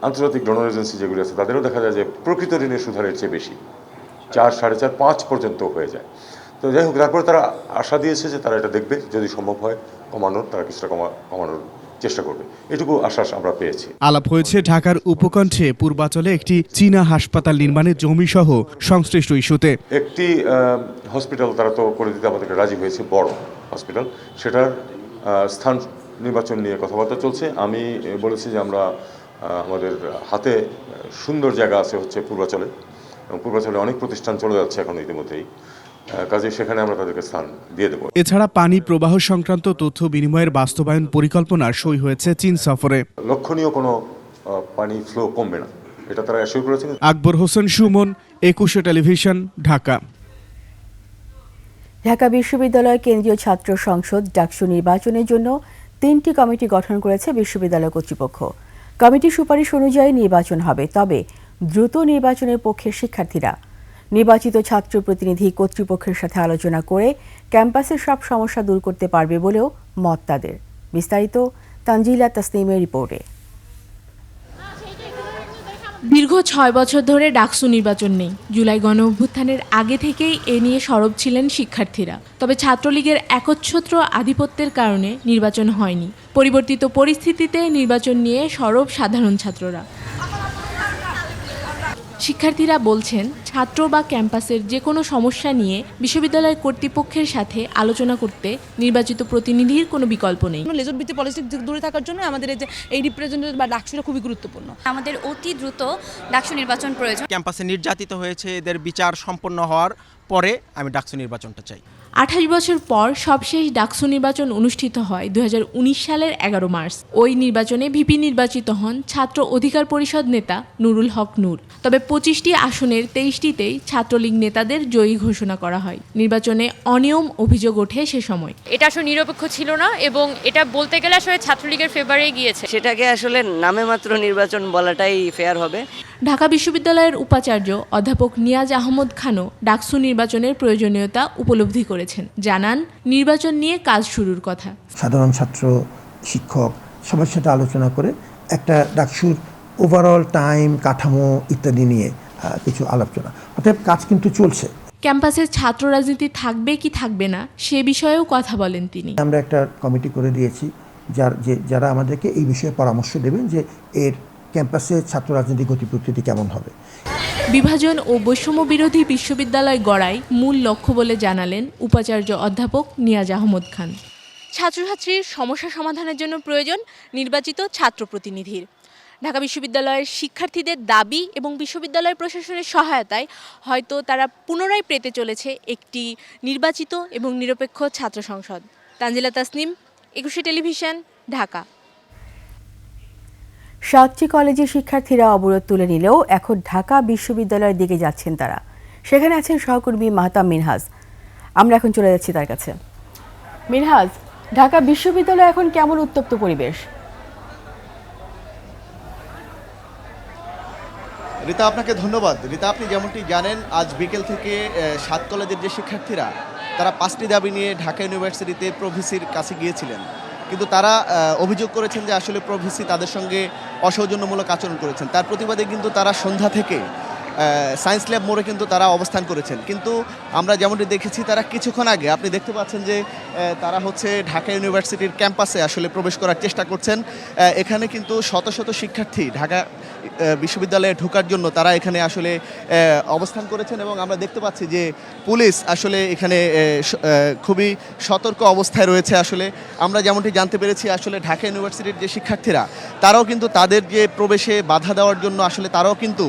[SPEAKER 4] আন্তর্জাতিক ডোনর এজেন্সি যেগুলো আছে তাদেরও দেখা যায় যে প্রকৃত ঋণের সুধারের চেয়ে বেশি, 4, 4.5, 5 পর্যন্ত হয়ে যায়। তো যাই হোক, তারপরে তারা আশা দিয়েছে যে তারা এটা দেখবে, যদি সম্ভব হয় কমানোর, তারা কিছুটা কমানোর চেষ্টা করবে, এটুকু আশ্বাস আমরা পেয়েছি।
[SPEAKER 3] আলাপ হয়েছে ঢাকার উপকণ্ঠে পূর্বাচলে একটি চীনা হাসপাতাল নির্মাণের জমি সহ সংশ্লিষ্ট ইস্যুতে।
[SPEAKER 4] একটি হসপিটাল তারা তো করে দিতে আমাদেরকে রাজি হয়েছে, বড় হসপিটাল, সেটার স্থান নির্বাচন নিয়ে কথাবার্তা চলছে। আমি বলেছি যে আমরা আমাদের হাতে সুন্দর জায়গা আছে হচ্ছে পূর্বাচলে, এবং পূর্বাচলে অনেক প্রতিষ্ঠান চলে যাচ্ছে এখন ইতিমধ্যেই, কাজে সেখানে আমরা তাদেরকে স্থান দিয়ে দেব।
[SPEAKER 3] এছাড়া পানি প্রবাহ সংক্রান্ত তথ্য বিনিময়ের বাস্তবায়ন পরিকল্পনার সই হয়েছে চীন সফরে।
[SPEAKER 4] লক্ষণীয় কোনো পানি ফ্লো কমবে না, এটা তারা অ্যাসিওর করেছেন।
[SPEAKER 3] আকবর হোসেন সুমন, 21 টেলিভিশন, ঢাকা।
[SPEAKER 1] ঢাকা বিশ্ববিদ্যালয় কেন্দ্রীয় ছাত্র সংসদ ডাকসু নির্বাচনের জন্য 3টি কমিটি গঠন করেছে বিশ্ববিদ্যালয় কর্তৃপক্ষ। কমিটির সুপারিশ অনুযায়ী নির্বাচন হবে, তবে দ্রুত নির্বাচনের পক্ষে শিক্ষার্থীরা। নির্বাচিত ছাত্র প্রতিনিধি কর্তৃপক্ষের সাথে আলোচনা করে ক্যাম্পাসের সব সমস্যা দূর করতে পারবে বলেও মত তাদের। বিস্তারিত তানজিলা তাসনিমের রিপোর্টে।
[SPEAKER 5] দীর্ঘ 6 বছর ধরে ডাকসু নির্বাচন নেই। জুলাই গণ অভ্যুত্থানের আগে থেকেই এ নিয়ে সরব ছিলেন শিক্ষার্থীরা, তবে ছাত্রলীগের একচ্ছত্র আধিপত্যের কারণে নির্বাচন হয়নি। পরিবর্তিত পরিস্থিতিতে নির্বাচন নিয়ে সরব সাধারণ ছাত্ররা। শিক্ষার্থীরা বলছেন, ছাত্র বা ক্যাম্পাসের যে কোনো সমস্যা নিয়ে বিশ্ববিদ্যালয় কর্তৃপক্ষের সাথে আলোচনা করতে নির্বাচিত প্রতিনিধির কোনো বিকল্প নেই।
[SPEAKER 24] লেজর ভিত্তিক পলিসি দূরে থাকার জন্য আমাদের এই রিপ্রেজেন্টেটিভ বা ডাকসুটা খুবই গুরুত্বপূর্ণ।
[SPEAKER 25] আমাদের অতি দ্রুত ডাকসু নির্বাচন প্রয়োজন।
[SPEAKER 26] ক্যাম্পাসে নির্যাতিত হয়েছে, এদের বিচার সম্পন্ন হওয়ার পরে আমি ডাকসু নির্বাচনটা চাই।
[SPEAKER 5] 28 বছর পর সবশেষ ডাকসু নির্বাচন অনুষ্ঠিত হয় 2019 সালের 11 মার্চ। ওই নির্বাচনে ভিপি নির্বাচিত হন ছাত্র অধিকার পরিষদ নেতা নুরুল হক নূর। তবে 25টি আসনের 23টিতেই ছাত্রলীগ নেতাদের জয়ী ঘোষণা করা হয়। নির্বাচনে অনিয়ম অভিযোগ ওঠে সে সময়।
[SPEAKER 25] এটা আসলে নিরপেক্ষ ছিল না এবং এটা বলতে গেলে আসলে ছাত্রলীগের ফেভারে গিয়েছে।
[SPEAKER 27] সেটাকে আসলে নামে মাত্র নির্বাচন বলাটাই ফেয়ার হবে।
[SPEAKER 5] ঢাকা বিশ্ববিদ্যালয়ের উপাচার্য অধ্যাপক নিয়াজ আহমদ খানও ডাকসু নির্বাচনের প্রয়োজনীয়তা উপলব্ধি করেছেন। জানান, নির্বাচন নিয়ে কাজ শুরুর কথা।
[SPEAKER 28] সাধারণ ছাত্র, শিক্ষক সবার সাথে আলোচনা করে একটা ডাকসুর ওভারঅল টাইম, কাঠামো ইত্যাদি নিয়ে কিছু আলোচনা, অর্থাৎ কাজ কিন্তু চলছে।
[SPEAKER 5] ক্যাম্পাসে ছাত্র রাজনীতি থাকবে কি থাকবে না সে বিষয়েও কথা বলেন তিনি।
[SPEAKER 28] আমরা একটা কমিটি করে দিয়েছি যারা আমাদেরকে এই বিষয়ে পরামর্শ দেবেন যে এর ক্যাম্পাসে ছাত্র রাজনীতি গতি প্রকৃতি কেমন হবে।
[SPEAKER 5] বিভাজন ও বৈষম্য বিরোধী বিশ্ববিদ্যালয় গড়াই মূল লক্ষ্য বলে জানালেন উপাচার্য অধ্যাপক নিয়াজ আহমদ খান। ছাত্রছাত্রীর সমস্যা সমাধানের জন্য প্রয়োজন নির্বাচিত ছাত্র প্রতিনিধির। ঢাকা বিশ্ববিদ্যালয়ের শিক্ষার্থীদের দাবি এবং বিশ্ববিদ্যালয় প্রশাসনের সহায়তায় হয়তো তারা পুনরায় পেতে চলেছে একটি নির্বাচিত এবং নিরপেক্ষ ছাত্র সংসদ। তানজিলা তাসনিম, 21 টেলিভিশন, ঢাকা।
[SPEAKER 1] 7টি কলেজের শিক্ষার্থীরা অবরোধ তুলে নিলেও এখন ঢাকা বিশ্ববিদ্যালয়ের দিকে যাচ্ছেন তারা। সেখানে আছেন সহকর্মী মাহতাব মিনহাজ। আমরা এখন চলে যাচ্ছি তার কাছে। মিনহাজ, ঢাকা বিশ্ববিদ্যালয়ে এখন কেমন উত্তপ্ত পরিবেশ?
[SPEAKER 2] রীতা, আপনাকে ধন্যবাদ। রীতা, আপনি যেমনটি জানেন, আজ বিকেল থেকে 7 কলেজের যে শিক্ষার্থীরা তারা 5টি দাবি নিয়ে ঢাকা ইউনিভার্সিটিতে প্রভিসির কাছে গিয়েছিলেন, কিন্তু তারা অভিযোগ করেছেন যে আসলে প্রভিসি তাদের সঙ্গে অসৌজন্যমূলক আচরণ করেছেন। তার প্রতিবাদে কিন্তু তারা সন্ধ্যা থেকে সায়েন্স ল্যাব মোড়ে কিন্তু তারা অবস্থান করেছেন। কিন্তু আমরা যেমনটি দেখেছি, তারা কিছুক্ষণ আগে আপনি দেখতে পাচ্ছেন যে তারা হচ্ছে ঢাকা ইউনিভার্সিটির ক্যাম্পাসে আসলে প্রবেশ করার চেষ্টা করছেন। এখানে কিন্তু শত শত শিক্ষার্থী ঢাকা বিশ্ববিদ্যালয়ে ঢোকার জন্য তারা এখানে আসলে অবস্থান করেছেন এবং আমরা দেখতে পাচ্ছি যে পুলিশ আসলে এখানে খুবই সতর্ক অবস্থায় রয়েছে। আসলে আমরা যেমনটি জানতে পেরেছি, আসলে ঢাকা ইউনিভার্সিটির যে শিক্ষার্থীরা তারাও কিন্তু তাদের যে প্রবেশে বাধা দেওয়ার জন্য আসলে তারাও কিন্তু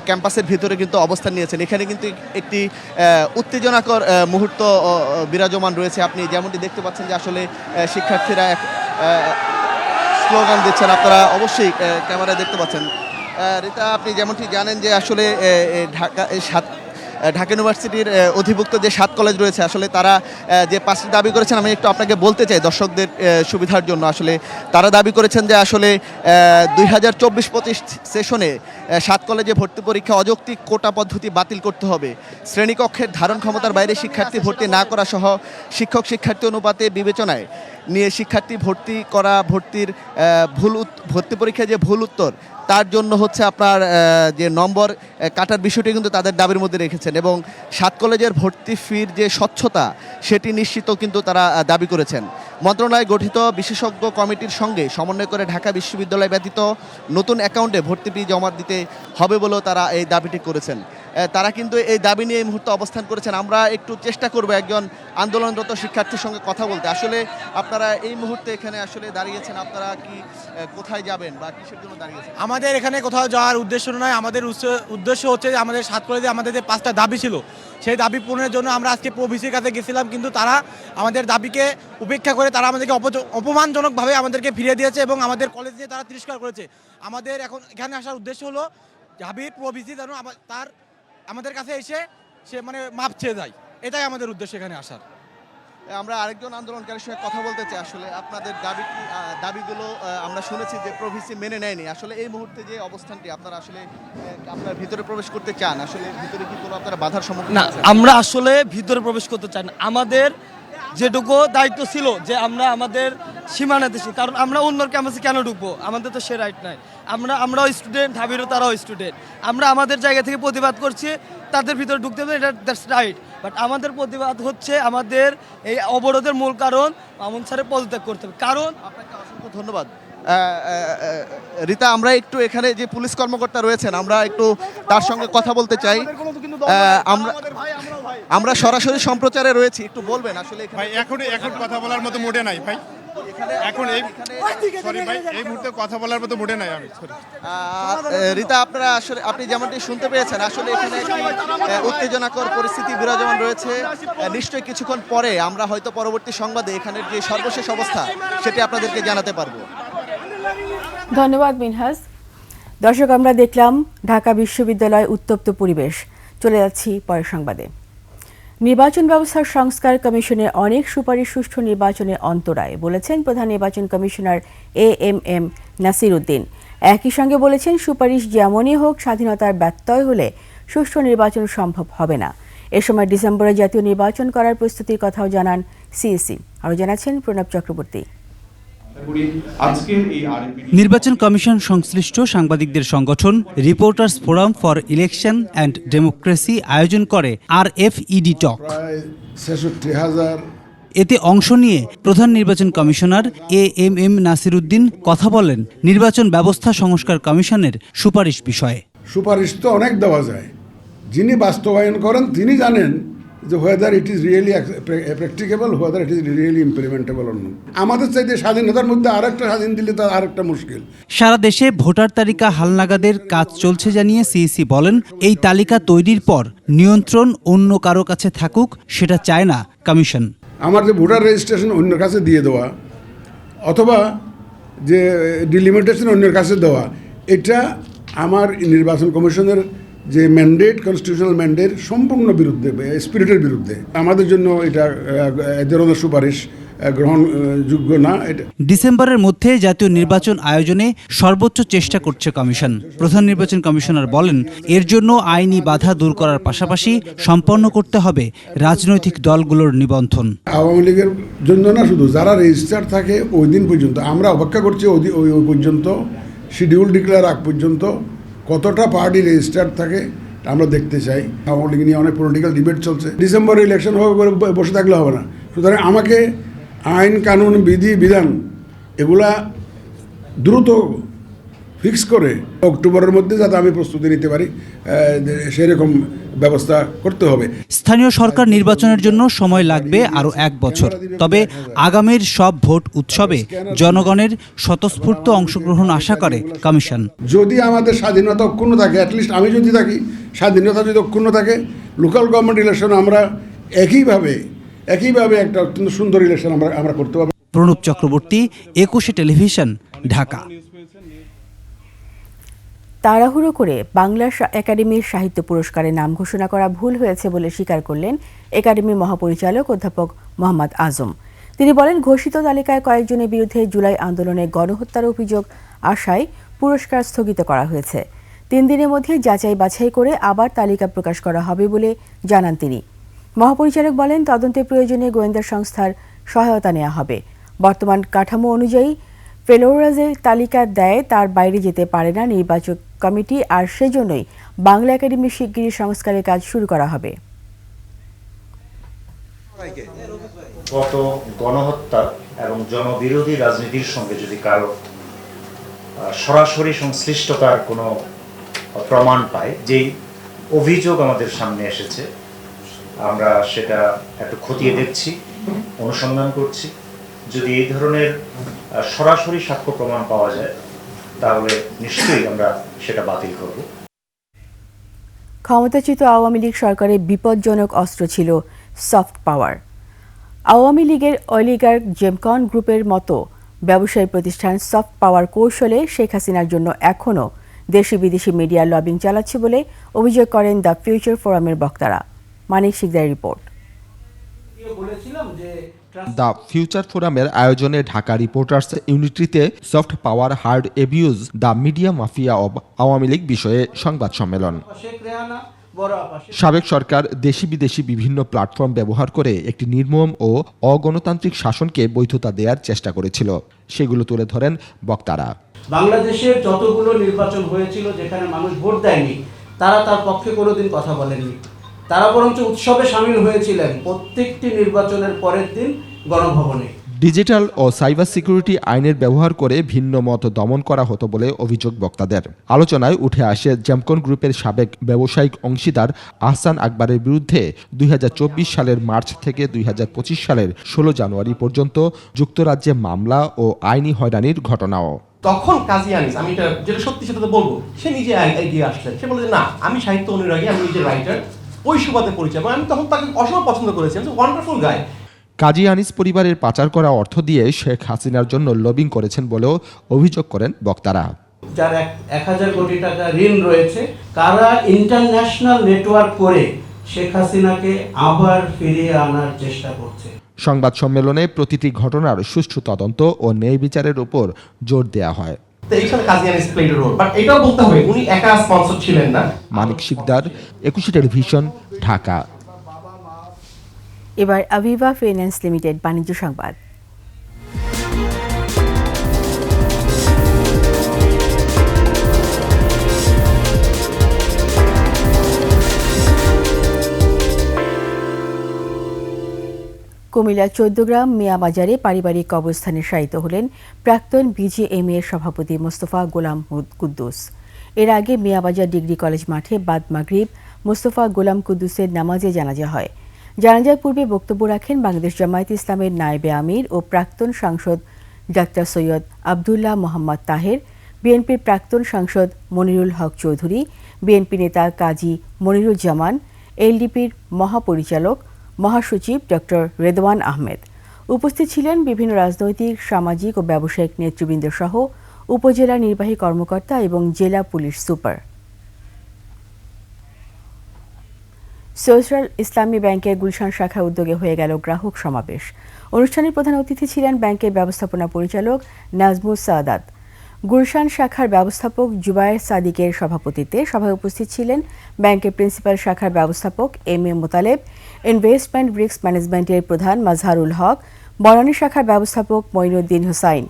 [SPEAKER 2] ক্যাম্পাসের ভিতরে কিন্তু অবস্থান নিয়েছেন। এখানে কিন্তু একটি উত্তেজনাকর মুহূর্ত বিরাজমান রয়েছে। আপনি যেমনটি দেখতে পাচ্ছেন যে আসলে শিক্ষার্থীরা স্লোগান দিচ্ছেন, আপনারা অবশ্যই ক্যামেরায় দেখতে পাচ্ছেন। রীতা, আপনি যেমনটি জানেন যে আসলে ঢাকা ইউনিভার্সিটির অধিভুক্ত যে 7 কলেজ রয়েছে, আসলে তারা যে 5টি দাবি করেছেন, আমি একটু আপনাকে বলতে চাই দর্শকদের সুবিধার জন্য। আসলে তারা দাবি করেছেন যে আসলে 2024-25 সেশনে 7 কলেজে ভর্তি পরীক্ষা অযৌক্তিক কোটা পদ্ধতি বাতিল করতে হবে, শ্রেণীকক্ষের ধারণ ক্ষমতার বাইরে শিক্ষার্থী ভর্তি না করা সহ শিক্ষক শিক্ষার্থী অনুপাতে বিবেচনায় নিয়ে শিক্ষার্থী ভর্তি করা ভর্তির ভর্তি পরীক্ষায় যে ভুল উত্তর তার জন্য হচ্ছে আপনার যে নম্বর কাটার বিষয়টি কিন্তু তাদের দাবির মধ্যে রেখেছেন এবং 7 কলেজের ভর্তি ফির যে স্বচ্ছতা সেটি নিশ্চিত কিন্তু তারা দাবি করেছেন। মন্ত্রণালয় গঠিত বিশেষজ্ঞ কমিটির সঙ্গে সমন্বয় করে ঢাকা বিশ্ববিদ্যালয় ব্যতীত নতুন অ্যাকাউন্টে ভর্তি ফি জমা দিতে হবে বলেও তারা এই দাবিটি করেছেন। তারা কিন্তু এই দাবি নিয়ে এই মুহূর্তে অবস্থান করেছেন। আমরা একটু চেষ্টা করব একজন আন্দোলনরত শিক্ষার্থীর সঙ্গে কথা বলতে। আসলে আপনারা এই মুহূর্তে এখানে আসলে দাঁড়িয়েছেন, আপনারা কি কোথায় যাবেন বা কিসের জন্য দাঁড়িয়েছেন?
[SPEAKER 6] আমাদের এখানে কোথাও যাওয়ার উদ্দেশ্য নয়, আমাদের উদ্দেশ্য হচ্ছে যে আমাদের 7 কলেজে আমাদের যে 5টা দাবি ছিল, সেই দাবি পূরণের জন্য আমরা আজকে প্রভিসির কাছে গেছিলাম, কিন্তু তারা আমাদের দাবিকে উপেক্ষা করে তারা আমাদেরকে অপমানজনকভাবে আমাদেরকে ফিরিয়ে দিয়েছে এবং আমাদের কলেজ নিয়ে তারা তিরস্কার করেছে। আমাদের এখন এখানে আসার উদ্দেশ্য হলো হাবিব প্রভিসি যেন আমাদের কাছে এসে সে মানে মাপ চেয়ে যায়, এটাই আমাদের উদ্দেশ্য এখানে আসার।
[SPEAKER 2] আমরা আরেকজন আন্দোলনকারীর সঙ্গে কথা বলতে চাই। আসলে আপনাদের দাবিগুলো আমরা শুনেছি যে প্রভিসি মেনে নেয়নি। আসলে এই মুহূর্তে যে অবস্থানটি, আপনারা আসলে আপনার ভিতরে প্রবেশ করতে চান, আসলে ভিতরে কি কোনো আপনারা বাধার সম্মুখীন?
[SPEAKER 6] না, আমরা আসলে ভিতরে প্রবেশ করতে চাই না। আমাদের যেটুকু দায়িত্ব ছিল যে আমরা আমাদের সীমানা দেশি, কারণ আমরা অন্য ক্যাম্পাসে কেন ঢুকবো, আমাদের তো সে রাইট নাই। আমরাও স্টুডেন্ট, ঢাবিরও তারাও স্টুডেন্ট। আমরা আমাদের জায়গা থেকে প্রতিবাদ করছি, তাদের ভিতরে ঢুকতে হবে, এটা দ্যাটস রাইট। বাট আমাদের প্রতিবাদ হচ্ছে আমাদের এই অবরোধের মূল কারণ মামুন স্যারের পদত্যাগ করতে হবে। কারণ
[SPEAKER 2] আপনাকে অসংখ্য ধন্যবাদ। রীতা, আমরা একটু এখানে যে পুলিশ কর্মকর্তা রয়েছেন, আমরা একটু তার সঙ্গে কথা বলতে চাই। আমরা সরাসরি সম্প্রচারে রয়েছি, একটু বলবেন আসলে
[SPEAKER 7] এখন কথা বলার মতো মোড়ে নাই ভাই, এখন এই মুহূর্তে কথা বলার মতো মোড়ে নাই আমি।
[SPEAKER 2] রীতা, আপনারা আসলে আপনি যেমনটি শুনতে পেয়েছেন, আসলে এখানে উত্তেজনাকর পরিস্থিতি বিরাজমান রয়েছে। নিশ্চয়ই কিছুক্ষণ পরে আমরা হয়তো পরবর্তী সংবাদে এখানের যে সর্বশেষ অবস্থা সেটি আপনাদেরকে জানাতে পারবো।
[SPEAKER 1] ধন্যবাদ মিনহাজ। দর্শক, আমরা দেখলাম ঢাকা বিশ্ববিদ্যালয় উত্তপ্ত পরিবেশ। চলে যাচ্ছি পরের সংবাদে। নির্বাচন ব্যবস্থার সংস্কার কমিশনের অনেক সুপারিশ সুষ্ঠু নির্বাচনে অন্তরায় বলেছেন প্রধান নির্বাচন কমিশনার AMM নাসির উদ্দিন। একই সঙ্গে বলেছেন, সুপারিশ যেমনই হোক, স্বাধীনতার ব্যত্যয় হলে সুষ্ঠু নির্বাচন সম্ভব হবে না। এ সময় ডিসেম্বরে জাতীয় নির্বাচন করার প্রস্তুতির কথাও জানান CEC। আরও জানাচ্ছেন প্রণব চক্রবর্তী।
[SPEAKER 8] নির্বাচন কমিশন সংশ্লিষ্ট সাংবাদিকদের সংগঠন reporters forum for election and democracy আয়োজন করে RFED টক। এতে অংশ নিয়ে প্রধান নির্বাচন কমিশনার AMM নাসির উদ্দিন কথা বলেন নির্বাচন ব্যবস্থা সংস্কার কমিশনের সুপারিশ বিষয়ে।
[SPEAKER 9] সুপারিশ তো অনেক দেওয়া যায়, যিনি বাস্তবায়ন করেন তিনি জানেন যে whether it is really practicable, whether it is really implementable or not. আমাদের চাইতে স্বাধীনতার মধ্যে আরেকটা স্বাধীন দিলে তার আরেকটা মুশকিল।
[SPEAKER 8] সারা দেশে ভোটার তালিকা হালনাগাদের কাজ চলছে জানিয়ে CEC বলেন, এই তালিকা তৈরির পর নিয়ন্ত্রণ অন্য কারো কাছে থাকুক, সেটা চায় না কমিশন।
[SPEAKER 9] আমার যে ভোটার রেজিস্ট্রেশন অন্য কাছে দিয়ে দেওয়া অথবা যে ডিলিমিটেশন অন্যের কাছে দেওয়া, এটা আমার নির্বাচন কমিশনের যে ম্যান্ডেট, কনস্টিটিউশনাল ম্যান্ডেট সম্পূর্ণ বিরুদ্ধে, স্পিরিটের বিরুদ্ধে। আমাদের জন্য এটা এ ধরনের সুপারিশ গ্রহণযোগ্য না।
[SPEAKER 8] ডিসেম্বরের মধ্যে জাতীয় নির্বাচন আয়োজনে সর্বোচ্চ চেষ্টা করছে কমিশন। প্রধান নির্বাচন কমিশনার বলেন, এর জন্য আইনি বাধা দূর করার পাশাপাশি সম্পন্ন করতে হবে রাজনৈতিক দলগুলোর নিবন্ধন।
[SPEAKER 9] আওয়ামী লীগের জন্য না, শুধু যারা রেজিস্টার থাকে ওই দিন পর্যন্ত আমরা অপেক্ষা করছি, ওই পর্যন্ত শিডিউল ডিক্লেয়ার আগ পর্যন্ত কতটা পার্টি রেজিস্টার থাকে আমরা দেখতে চাই। আওয়ামী লীগ নিয়ে অনেক পলিটিক্যাল ডিবেট চলছে। ডিসেম্বরে ইলেকশন হবে করে বসে থাকলে হবে না। সুতরাং আমাকে আইন কানুন বিধি বিধান এগুলা দ্রুত ফিক্স করে অক্টোবরের মধ্যে যাতে আমি প্রস্তুতি নিতে পারি সেরকম ব্যবস্থা করতে হবে।
[SPEAKER 8] স্থানীয় সরকার নির্বাচনের জন্য সময় লাগবে আরও 1 বছর। তবে আগামীর সব ভোট উৎসবে জনগণের স্বতঃস্ফূর্ত অংশগ্রহণ আশা করে কমিশন।
[SPEAKER 9] যদি আমাদের স্বাধীনতা অক্ষুণ্ণ থাকে, অ্যাটলিস্ট আমি যদি থাকি, স্বাধীনতা যদি অক্ষুণ্ণ থাকে, লোকাল গভর্নমেন্ট ইলেকশন আমরা একইভাবে একটা অত্যন্ত সুন্দর ইলেকশন আমরা করতে পারবো।
[SPEAKER 8] প্রণব চক্রবর্তী, 21 টেলিভিশন, ঢাকা।
[SPEAKER 1] তাড়াহুড়ো করে বাংলা একাডেমির সাহিত্য পুরস্কারে নাম ঘোষণা করা ভুল হয়েছে বলে স্বীকার করলেন একাডেমির মহাপরিচালক অধ্যাপক মোহাম্মদ আজম। তিনি বলেন, ঘোষিত তালিকায় কয়েকজনের বিরুদ্ধে জুলাই আন্দোলনে গণহত্যার অভিযোগ আসায় পুরস্কার স্থগিত করা হয়েছে। 3 দিনের মধ্যে যাচাই বাছাই করে আবার তালিকা প্রকাশ করা হবে বলে জানান তিনি। মহাপরিচালক বলেন, তদন্তের প্রয়োজনে গোয়েন্দা সংস্থার সহায়তা নেওয়া হবে। বর্তমান কাঠামো অনুযায়ী ফেলোরা যে তালিকা দেয় তার বাইরে যেতে পারে না নির্বাচক কমিটি, আর সেজন্যই বাংলা একাডেমির শিগগিরই সংস্কারের কাজ শুরু করা হবে।
[SPEAKER 10] গত গণহত্যা এবং জনবিরোধী রাজনীতির সঙ্গে যদি কারো সরাসরি সংশ্লিষ্টতার কোনো প্রমাণ পায়, যেই অভিযোগ আমাদের সামনে এসেছে, আমরা সেটা একটু খতিয়ে দেখছি, অনুসন্ধান করছি। যদি এই ধরনের সরাসরি সাক্ষ্য প্রমাণ পাওয়া যায় তাহলে নিশ্চয়ই আমরা সেটা বাতিল করব।
[SPEAKER 1] ক্ষমতাচ্যুত আওয়ামী লীগ সরকারের বিপজ্জনক অস্ত্র ছিল সফট পাওয়ার। আওয়ামী লীগের অলিগার্ক জেমকন গ্রুপের মতো ব্যবসায়ী প্রতিষ্ঠান সফট পাওয়ার কৌশলে শেখ হাসিনার জন্য এখনও দেশি বিদেশি মিডিয়া লবিং চালাচ্ছে বলে অভিযোগ করেন দ্য ফিউচার ফোরামের বক্তারা। মানিক শিকদারের রিপোর্ট।
[SPEAKER 11] দ্য ফিউচার ফোরামের আয়োজনে ঢাকা রিপোর্টার্স ইউনিটিতে soft power hard abuse the media mafia of Awami League বিষয়ে সংবাদ সম্মেলন। সাবেক সরকার দেশি বিদেশি বিভিন্ন প্ল্যাটফর্ম ব্যবহার করে একটি নির্মম ও অগণতান্ত্রিক শাসনকে বৈধতা দেওয়ার চেষ্টা করেছিল, সেগুলো তুলে ধরেন বক্তারা।
[SPEAKER 12] বাংলাদেশের যতগুলো নির্বাচন হয়েছিল যেখানে মানুষ ভোট দেয়নি, তারা তার পক্ষে কোনোদিন কথা বলেননি। তারা বরঞ্চ উৎসবে সামিল হয়েছিলেন প্রত্যেকটি নির্বাচনের পরের দিন গণভবনে।
[SPEAKER 11] ডিজিটাল ও সাইবার সিকিউরিটি আইনের ব্যবহার করে ভিন্ন মত দমন করা হতো বলে অভিযোগ বক্তাদের। আলোচনায় উঠে আসে জেমকন গ্রুপের সাবেক ব্যবসায়িক অংশীদার আহসান আকবরের বিরুদ্ধে 2024 সালের মার্চ থেকে 2025 সালের 16 জানুয়ারি পর্যন্ত যুক্তরাজ্যে মামলা ও আইনি হয়রানির ঘটনাও।
[SPEAKER 13] তখন কাজী আনিস, আমি যেটা সত্যি সেটা তো বলবো, সে নিজে এগিয়ে আসলেন। সে বলে যে না, আমি সাহিত্য অনুরাগী, আমি নিজে রাইটার, ওই সুবাদে পরিচয়। আমি তখন তাকে অসম্ভব পছন্দ করেছি, ওয়ান্ডারফুল গাই।
[SPEAKER 11] কাজী আনিস পরিবারের পাচার করা অর্থ দিয়ে শেখ হাসিনার জন্য লবিং করেছেন বলেও অভিযোগ করেন বক্তারা।
[SPEAKER 12] যার 1000 কোটি টাকা ঋণ রয়েছে, কারা ইন্টারন্যাশনাল নেটওয়ার্ক করে শেখ হাসিনাকে আবার ফিরিয়ে আনার চেষ্টা করছে।
[SPEAKER 11] সংবাদ সম্মেলনে প্রতিটি ঘটনার সুষ্ঠু তদন্ত ও ন্যায় বিচারের উপর জোর দেওয়া হয়। মানিক শিকদার, 21 টেলিভিশন, ঢাকা।
[SPEAKER 1] এবার আভিভা ফাইন্যান্স লিমিটেড বাণিজ্য সংবাদ। কুমিল্লা 14 গ্রাম মিয়াবাজারে পারিবারিক কবরস্থানে শায়িত হলেন প্রাক্তন বিজিএমএ এর সভাপতি মোস্তফা গোলাম কুদ্দুস। এর আগে মিয়াবাজার ডিগ্রি কলেজ মাঠে বাদ মাগরিব মোস্তফা গোলাম কুদ্দুসের নামাজে জানাজা হয়। জানাজার পূর্বে বক্তব্য রাখেন বাংলাদেশ জামায়াতে ইসলামের নায়েবে আমির ও প্রাক্তন সাংসদ ডাক্তার সৈয়দ আবদুল্লাহ মোহাম্মদ তাহের, বিএনপির প্রাক্তন সাংসদ মনিরুল হক চৌধুরী, বিএনপি নেতা কাজী মনিরুজ্জামান, এলডিপির মহাপরিচালক মহাসচিব ডক্টর রেদওয়ান আহমেদ। উপস্থিত ছিলেন বিভিন্ন রাজনৈতিক, সামাজিক ও ব্যবসায়িক নেতৃবৃন্দ সহ উপজেলা নির্বাহী কর্মকর্তা এবং জেলা পুলিশ সুপার। সোশ্যাল ইসলামী ব্যাংকের গুলশান শাখার উদ্যোগে হয়ে গেল গ্রাহক সমাবেশ। অনুষ্ঠানের প্রধান অতিথি ছিলেন ব্যাংকের ব্যবস্থাপনা পরিচালক নাজমুস সাদাত। গুলশান শাখার ব্যবস্থাপক জুবায়ের সাদিকের সভাপতিত্বে সভায় উপস্থিত ছিলেন ব্যাংকের প্রিন্সিপাল শাখার ব্যবস্থাপক M A Motaleb, investment risk ম্যানেজমেন্টের প্রধান মাজহারুল হক, বনানী শাখার ব্যবস্থাপক মঈনুদ্দিন হোসাইন।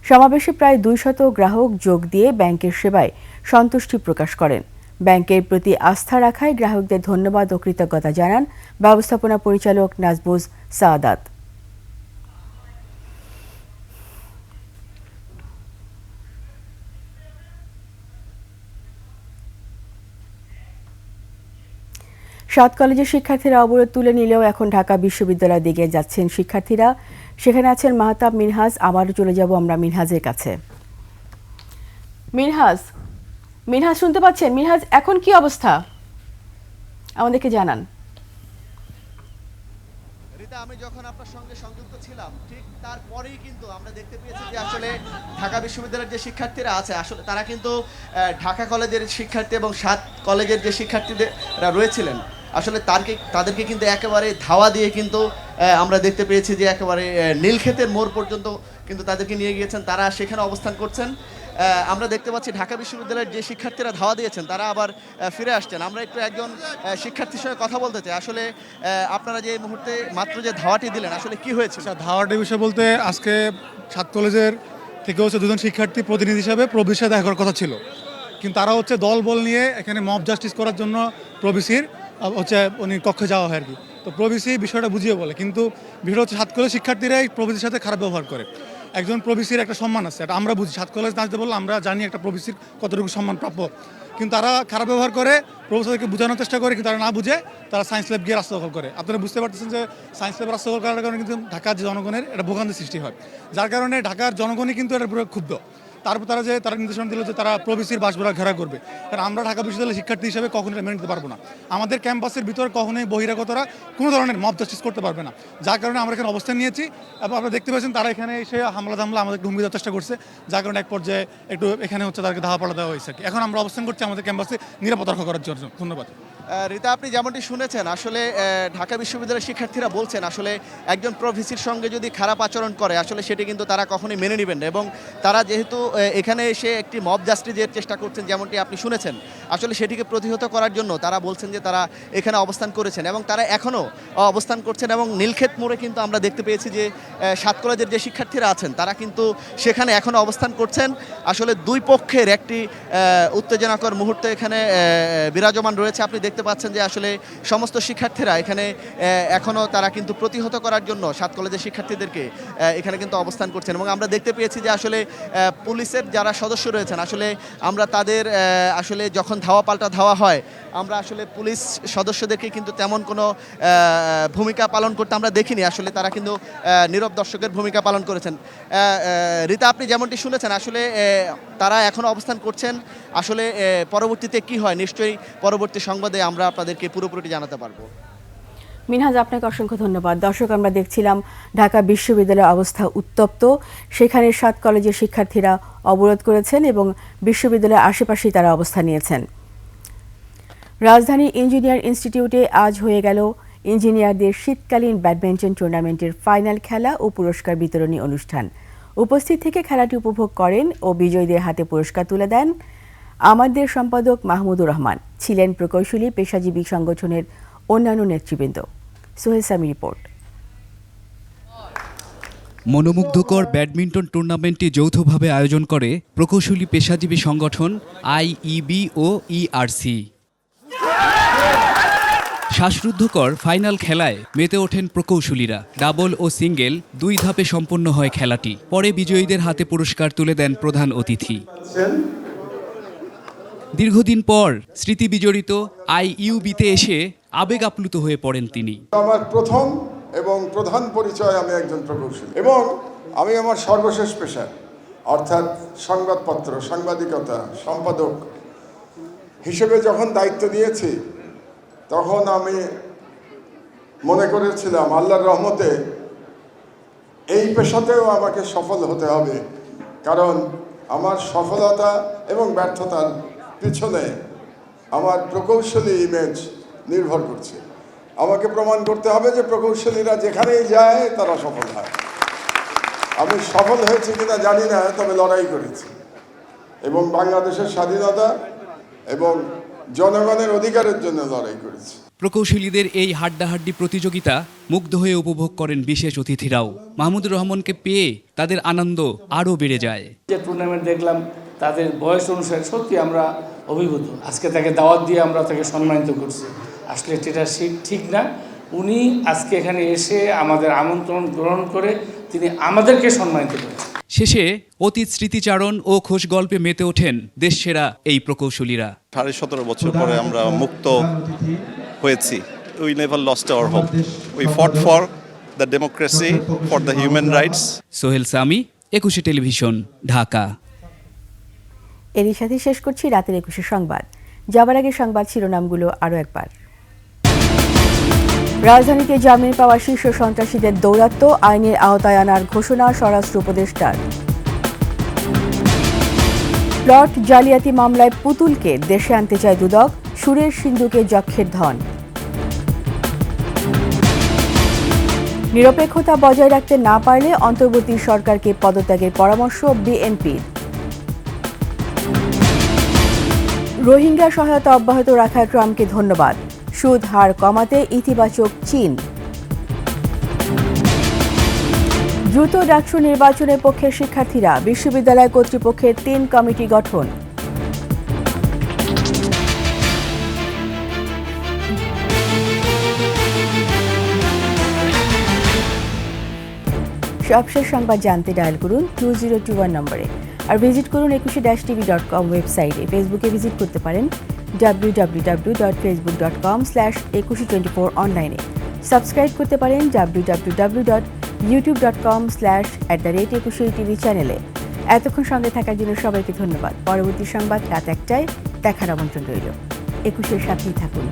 [SPEAKER 1] সমাবেশে প্রায় 200 গ্রাহক যোগ দিয়ে ব্যাংকের সেবায় সন্তুষ্টি প্রকাশ করেন। ব্যাংকের প্রতি আস্থা রাখায় গ্রাহকদের ধন্যবাদ ও কৃতজ্ঞতা জানান ব্যবস্থাপনা পরিচালক নাজমুস সাদাত। সাত কলেজের শিক্ষার্থীরা অবরোধ তুলে নিলেও এখন ঢাকা বিশ্ববিদ্যালয়ের দিকে যাচ্ছেন শিক্ষার্থীরা। সেখানে আছেন মাহতাব মিনহাজ। আবারও চলে যাব আমরা মিনহাজের কাছে। মিনহাজ শুনতে পাচ্ছেন? মিনহাজ, এখন কি অবস্থা আমাদেরকে জানান।
[SPEAKER 2] আমি যখন আপনার সঙ্গে সংযুক্ত ছিলাম ঠিক তারপরেই কিন্তু আমরা দেখতে পেয়েছি যে আসলে ঢাকা বিশ্ববিদ্যালয়ের যে শিক্ষার্থীরা আছে আসলে তারা কিন্তু ঢাকা কলেজের শিক্ষার্থী এবং সাত কলেজের যে শিক্ষার্থীরা রয়েছিলেন আসলে তাদেরকে কিন্তু একেবারে ধাওয়া দিয়ে কিন্তু আমরা দেখতে পেয়েছি যে একেবারে নীলক্ষেতের মোড় পর্যন্ত কিন্তু তাদেরকে নিয়ে গিয়েছেন, তারা সেখানে অবস্থান করছেন। আমরা দেখতে পাচ্ছি ঢাকা বিশ্ববিদ্যালয়ের যে শিক্ষার্থীরা ধাওয়া দিয়েছেন তারা আবার ফিরে আসছেন। আমরা একটু একজন শিক্ষার্থীর সঙ্গে কথা বলতে চাই। আসলে আপনারা যে এই মুহূর্তে মাত্র যে ধাওয়াটি দিলেন আসলে কি হয়েছে?
[SPEAKER 14] ধাওয়াটির বিষয় বলতে আজকে সাত কলেজের থেকে হচ্ছে দুজন শিক্ষার্থী প্রতিনিধি হিসাবে প্রবিসির সাথে দেখা করার কথা ছিল, কিন্তু তারা হচ্ছে দল বল নিয়ে এখানে মব জাস্টিস করার জন্য প্রবিসির হচ্ছে উনি কক্ষে যাওয়া হয় আর কি। তো প্রবিসি বিষয়টা বুঝিয়ে বলে, কিন্তু বিষয়টা হচ্ছে সাত কলেজের শিক্ষার্থীরাই প্রবিসির সাথে খারাপ ব্যবহার করে। একজন প্রবিসির একটা সম্মান আছে, এটা আমরা বুঝি। সাত কলেজ নাচতে বললে আমরা জানি একটা প্রবিসির কতটুকু সম্মান প্রাপ্য, কিন্তু তারা খারাপ ব্যবহার করে, প্রফেসরকে বোঝানোর চেষ্টা করে, কিন্তু তারা না বুঝে তারা সায়েন্স ল্যাব গিয়ে রাস্তা দখল করে। আপনারা বুঝতে পারতেছেন যে সায়েন্স ল্যাব রাস্তা দখল করার কারণে কিন্তু ঢাকার যে জনগণের এটা ভোগান্তি সৃষ্টি হয়, যার কারণে ঢাকার জনগণই কিন্তু এটার উপরে ক্ষুব্ধ। তারপর তারা নির্দেশনা দিল যে তারা প্রবিসির বাসভরা ঘেরা করবে, কারণ আমরা ঢাকা বিশ্ববিদ্যালয়ের শিক্ষার্থী হিসেবে কখনোই মেনে নিতে পারবো না। আমাদের ক্যাম্পাসের ভিতরে কখনোই বহিরাগতরা কোনো ধরনের মব জাস্টিস করতে পারবে না, যার কারণে আমরা এখানে অবস্থান নিয়েছি। এবং আপনারা দেখতে পাচ্ছেন তারা এখানে এসে হামলা আমাদেরকে হুমকি দেওয়ার চেষ্টা করছে, যার কারণে এক পর্যায়ে একটু এখানে হচ্ছে তাদেরকে ধাওয়া পাল্টা দেওয়া হয়েছে। এখন আমরা অবস্থান করছি আমাদের ক্যাম্পাসে নিরাপত্তা রক্ষা করার জন্য। ধন্যবাদ।
[SPEAKER 2] রীতা, আপনি যেমনটি শুনেছেন আসলে ঢাকা বিশ্ববিদ্যালয়ের শিক্ষার্থীরা বলছেন আসলে একজন প্রভিসির সঙ্গে যদি খারাপ আচরণ করে আসলে সেটি কিন্তু তারা কখনোই মেনে নেবেন না, এবং তারা যেহেতু এখানে এসে একটি মব জাস্টিসের চেষ্টা করছেন যেমনটি আপনি শুনেছেন, আসলে সেটিকে প্রতিহত করার জন্য তারা বলছেন যে তারা এখানে অবস্থান করেছেন এবং তারা এখনও অবস্থান করছেন। এবং নীলক্ষেত মোড়ে কিন্তু আমরা দেখতে পেয়েছি যে সাত কলেজের যে শিক্ষার্থীরা আছেন তারা কিন্তু সেখানে এখনও অবস্থান করছেন। আসলে দুই পক্ষের একটি উত্তেজনাকর মুহূর্তে এখানে বিরাজমান রয়েছে। আপনি দেখতে পাচ্ছেন যে আসলে সমস্ত শিক্ষার্থীরা এখানে এখনও তারা কিন্তু প্রতিহত করার জন্য সাত কলেজের শিক্ষার্থীদেরকে এখানে কিন্তু অবস্থান করছেন। এবং আমরা দেখতে পেয়েছি যে আসলে পুলিশের যারা সদস্য রয়েছেন আসলে আমরা তাদের আসলে যখন ধাওয়া পাল্টা ধাওয়া হয় আমরা আসলে পুলিশ সদস্যদেরকে কিন্তু তেমন কোনো ভূমিকা পালন করতে আমরা দেখিনি, আসলে তারা কিন্তু নীরব দর্শকের ভূমিকা পালন করেছেন। রীতা, আপনি যেমনটি শুনেছেন আসলে তারা এখনও অবস্থান করছেন। আসলে পরবর্তীতে কি হয় নিশ্চয়ই পরবর্তী সংবাদে আমরা আপনাদেরকে পুরোপুরি জানাতে পারবো।
[SPEAKER 1] মিনহাজ, আপনাকে অসংখ্য ধন্যবাদ। দর্শক, আমরা দেখছিলাম ঢাকা বিশ্ববিদ্যালয়ের অবস্থা উত্তপ্ত। সেখানে সাত কলেজের শিক্ষার্থীরা অবরোধ করেছেন এবং বিশ্ববিদ্যালয়ের আশেপাশেই তারা অবস্থান নিয়েছেন। রাজধানী ইঞ্জিনিয়ার ইনস্টিটিউটে আজ হয়ে গেল ইঞ্জিনিয়ারদের শীতকালীন ব্যাডমিন্টন টুর্নামেন্টের ফাইনাল খেলা ও পুরস্কার বিতরণী অনুষ্ঠান। উপস্থিত থেকে খেলাটি উপভোগ করেন ও বিজয়ীদের হাতে পুরস্কার তুলে দেন আমাদের সম্পাদক মাহমুদুর রহমান। ছিলেন প্রকৌশলী, পেশাজীবী সংগঠনের অন্যান্য নেতৃবৃন্দ। সোহেল সামি রিপোর্ট।
[SPEAKER 3] মনোমুগ্ধকর ব্যাডমিন্টন টুর্নামেন্টটি যৌথভাবে আয়োজন করে প্রকৌশলী পেশাজীবী সংগঠন আইইবি ও ইআরসি। শ্বাসরুদ্ধকর ফাইনাল খেলায় মেতে ওঠেন প্রকৌশলীরা। ডাবল ও সিঙ্গেল দুই ধাপে সম্পন্ন হয় খেলাটি। পরে বিজয়ীদের হাতে পুরস্কার তুলে দেন প্রধান অতিথি। দীর্ঘদিন পর স্মৃতি বিজড়িত আইইউবিতে এসে আবেগ আপ্লুত হয়ে পড়েন তিনি।
[SPEAKER 15] আমার প্রথম এবং প্রধান পরিচয় আমি একজন প্রকৌশলী, এবং আমি আমার সর্বশেষ পেশা অর্থাৎ সংবাদপত্র, সাংবাদিকতা, সম্পাদক হিসেবে যখন দায়িত্ব দিয়েছি তখন আমি মনে করেছিলাম আল্লাহর রহমতে এই পেশাতেও আমাকে সফল হতে হবে, কারণ আমার সফলতা এবং ব্যর্থতার পিছনে আমার প্রকৌশলী ইমেজ নির্ভর করছে। আমাকে প্রমাণ করতে হবে যে প্রকৌশলীরা যেখানেই যায় তারা সফল হয়। আমি সফল হয়েছি কিনা জানি না, তবে লড়াই করেছি এবং বাংলাদেশের স্বাধীনতা এবং জনগণের অধিকারের জন্য লড়াই করেছি।
[SPEAKER 16] প্রকৌশলীদের এই হাড্ডাহাড্ডি প্রতিযোগিতা মুগ্ধ হয়ে উপভোগ করেন বিশেষ অতিথিরাও। মাহমুদুর রহমানকে পেয়ে তাদের আনন্দ আরও বেড়ে যায়।
[SPEAKER 12] যে টুর্নামেন্ট দেখলাম তাদের বয়স অনুসারে সত্যি আমরা অভিভূত। আজকে তাকে দাওয়াত দিয়ে আমরা তাকে সম্মানিত করছি। আসলে এটা ঠিক না। উনি আজকে এখানে এসে আমাদের আমন্ত্রণ গ্রহণ করে তিনি আমাদেরকে সম্মানিত করেছেন।
[SPEAKER 16] শেষে অতীত স্মৃতিচারণ ও খোশ গল্পে মেতে ওঠেন দেশসেরা এই প্রকৌশলীরা।
[SPEAKER 17] 17.5 বছর পরে আমরা মুক্ত হয়েছি। We never lost our hope. We fought for the democracy, for the human rights.
[SPEAKER 16] Sohel Sami, 21 television, Dhaka.
[SPEAKER 1] এরই সাথে শেষ করছি রাতের 21 সংবাদ। যাবার আগে সংবাদ শিরোনামগুলো আরও একবার। রাজধানীতে জামিন পাওয়া শীর্ষ সন্ত্রাসীদের দৌরাত্ম্য আইনের আওতায় আনার ঘোষণা স্বরাষ্ট্র উপদেষ্টার। প্লট জালিয়াতি মামলায় পুতুলকে দেশে আনতে চায় দুদক, সুরের সিন্ধুকে যক্ষের ধন। নিরপেক্ষতা বজায় রাখতে না পারলে অন্তর্বর্তী সরকারকে পদত্যাগের পরামর্শ বিএনপির। রোহিঙ্গা সহায়তা অব্যাহত রাখায় ট্রাম্পকে ধন্যবাদ, সুদ হার কমাতে ইতিবাচক চীন। দ্রুত ডাকসু নির্বাচনের পক্ষে শিক্ষার্থীরা, বিশ্ববিদ্যালয় কর্তৃপক্ষের 3 কমিটি গঠন। সবশেষ সংবাদ জানতে ডায়াল করুন 2021 নম্বরে, আর ভিজিট করুন 21-tv.com ওয়েবসাইটে। ফেসবুকে ভিজিট করতে পারেন www.facebook.com/2124 অনলাইনে। সাবস্ক্রাইব করতে পারেন www.youtube.com/@21tv চ্যানেলে। এতক্ষণ সঙ্গে থাকার জন্য সবাইকে ধন্যবাদ। পরবর্তী সংবাদ রাত 1টায় দেখার আমন্ত্রণ রইল। 21-এর সাথেই থাকুন।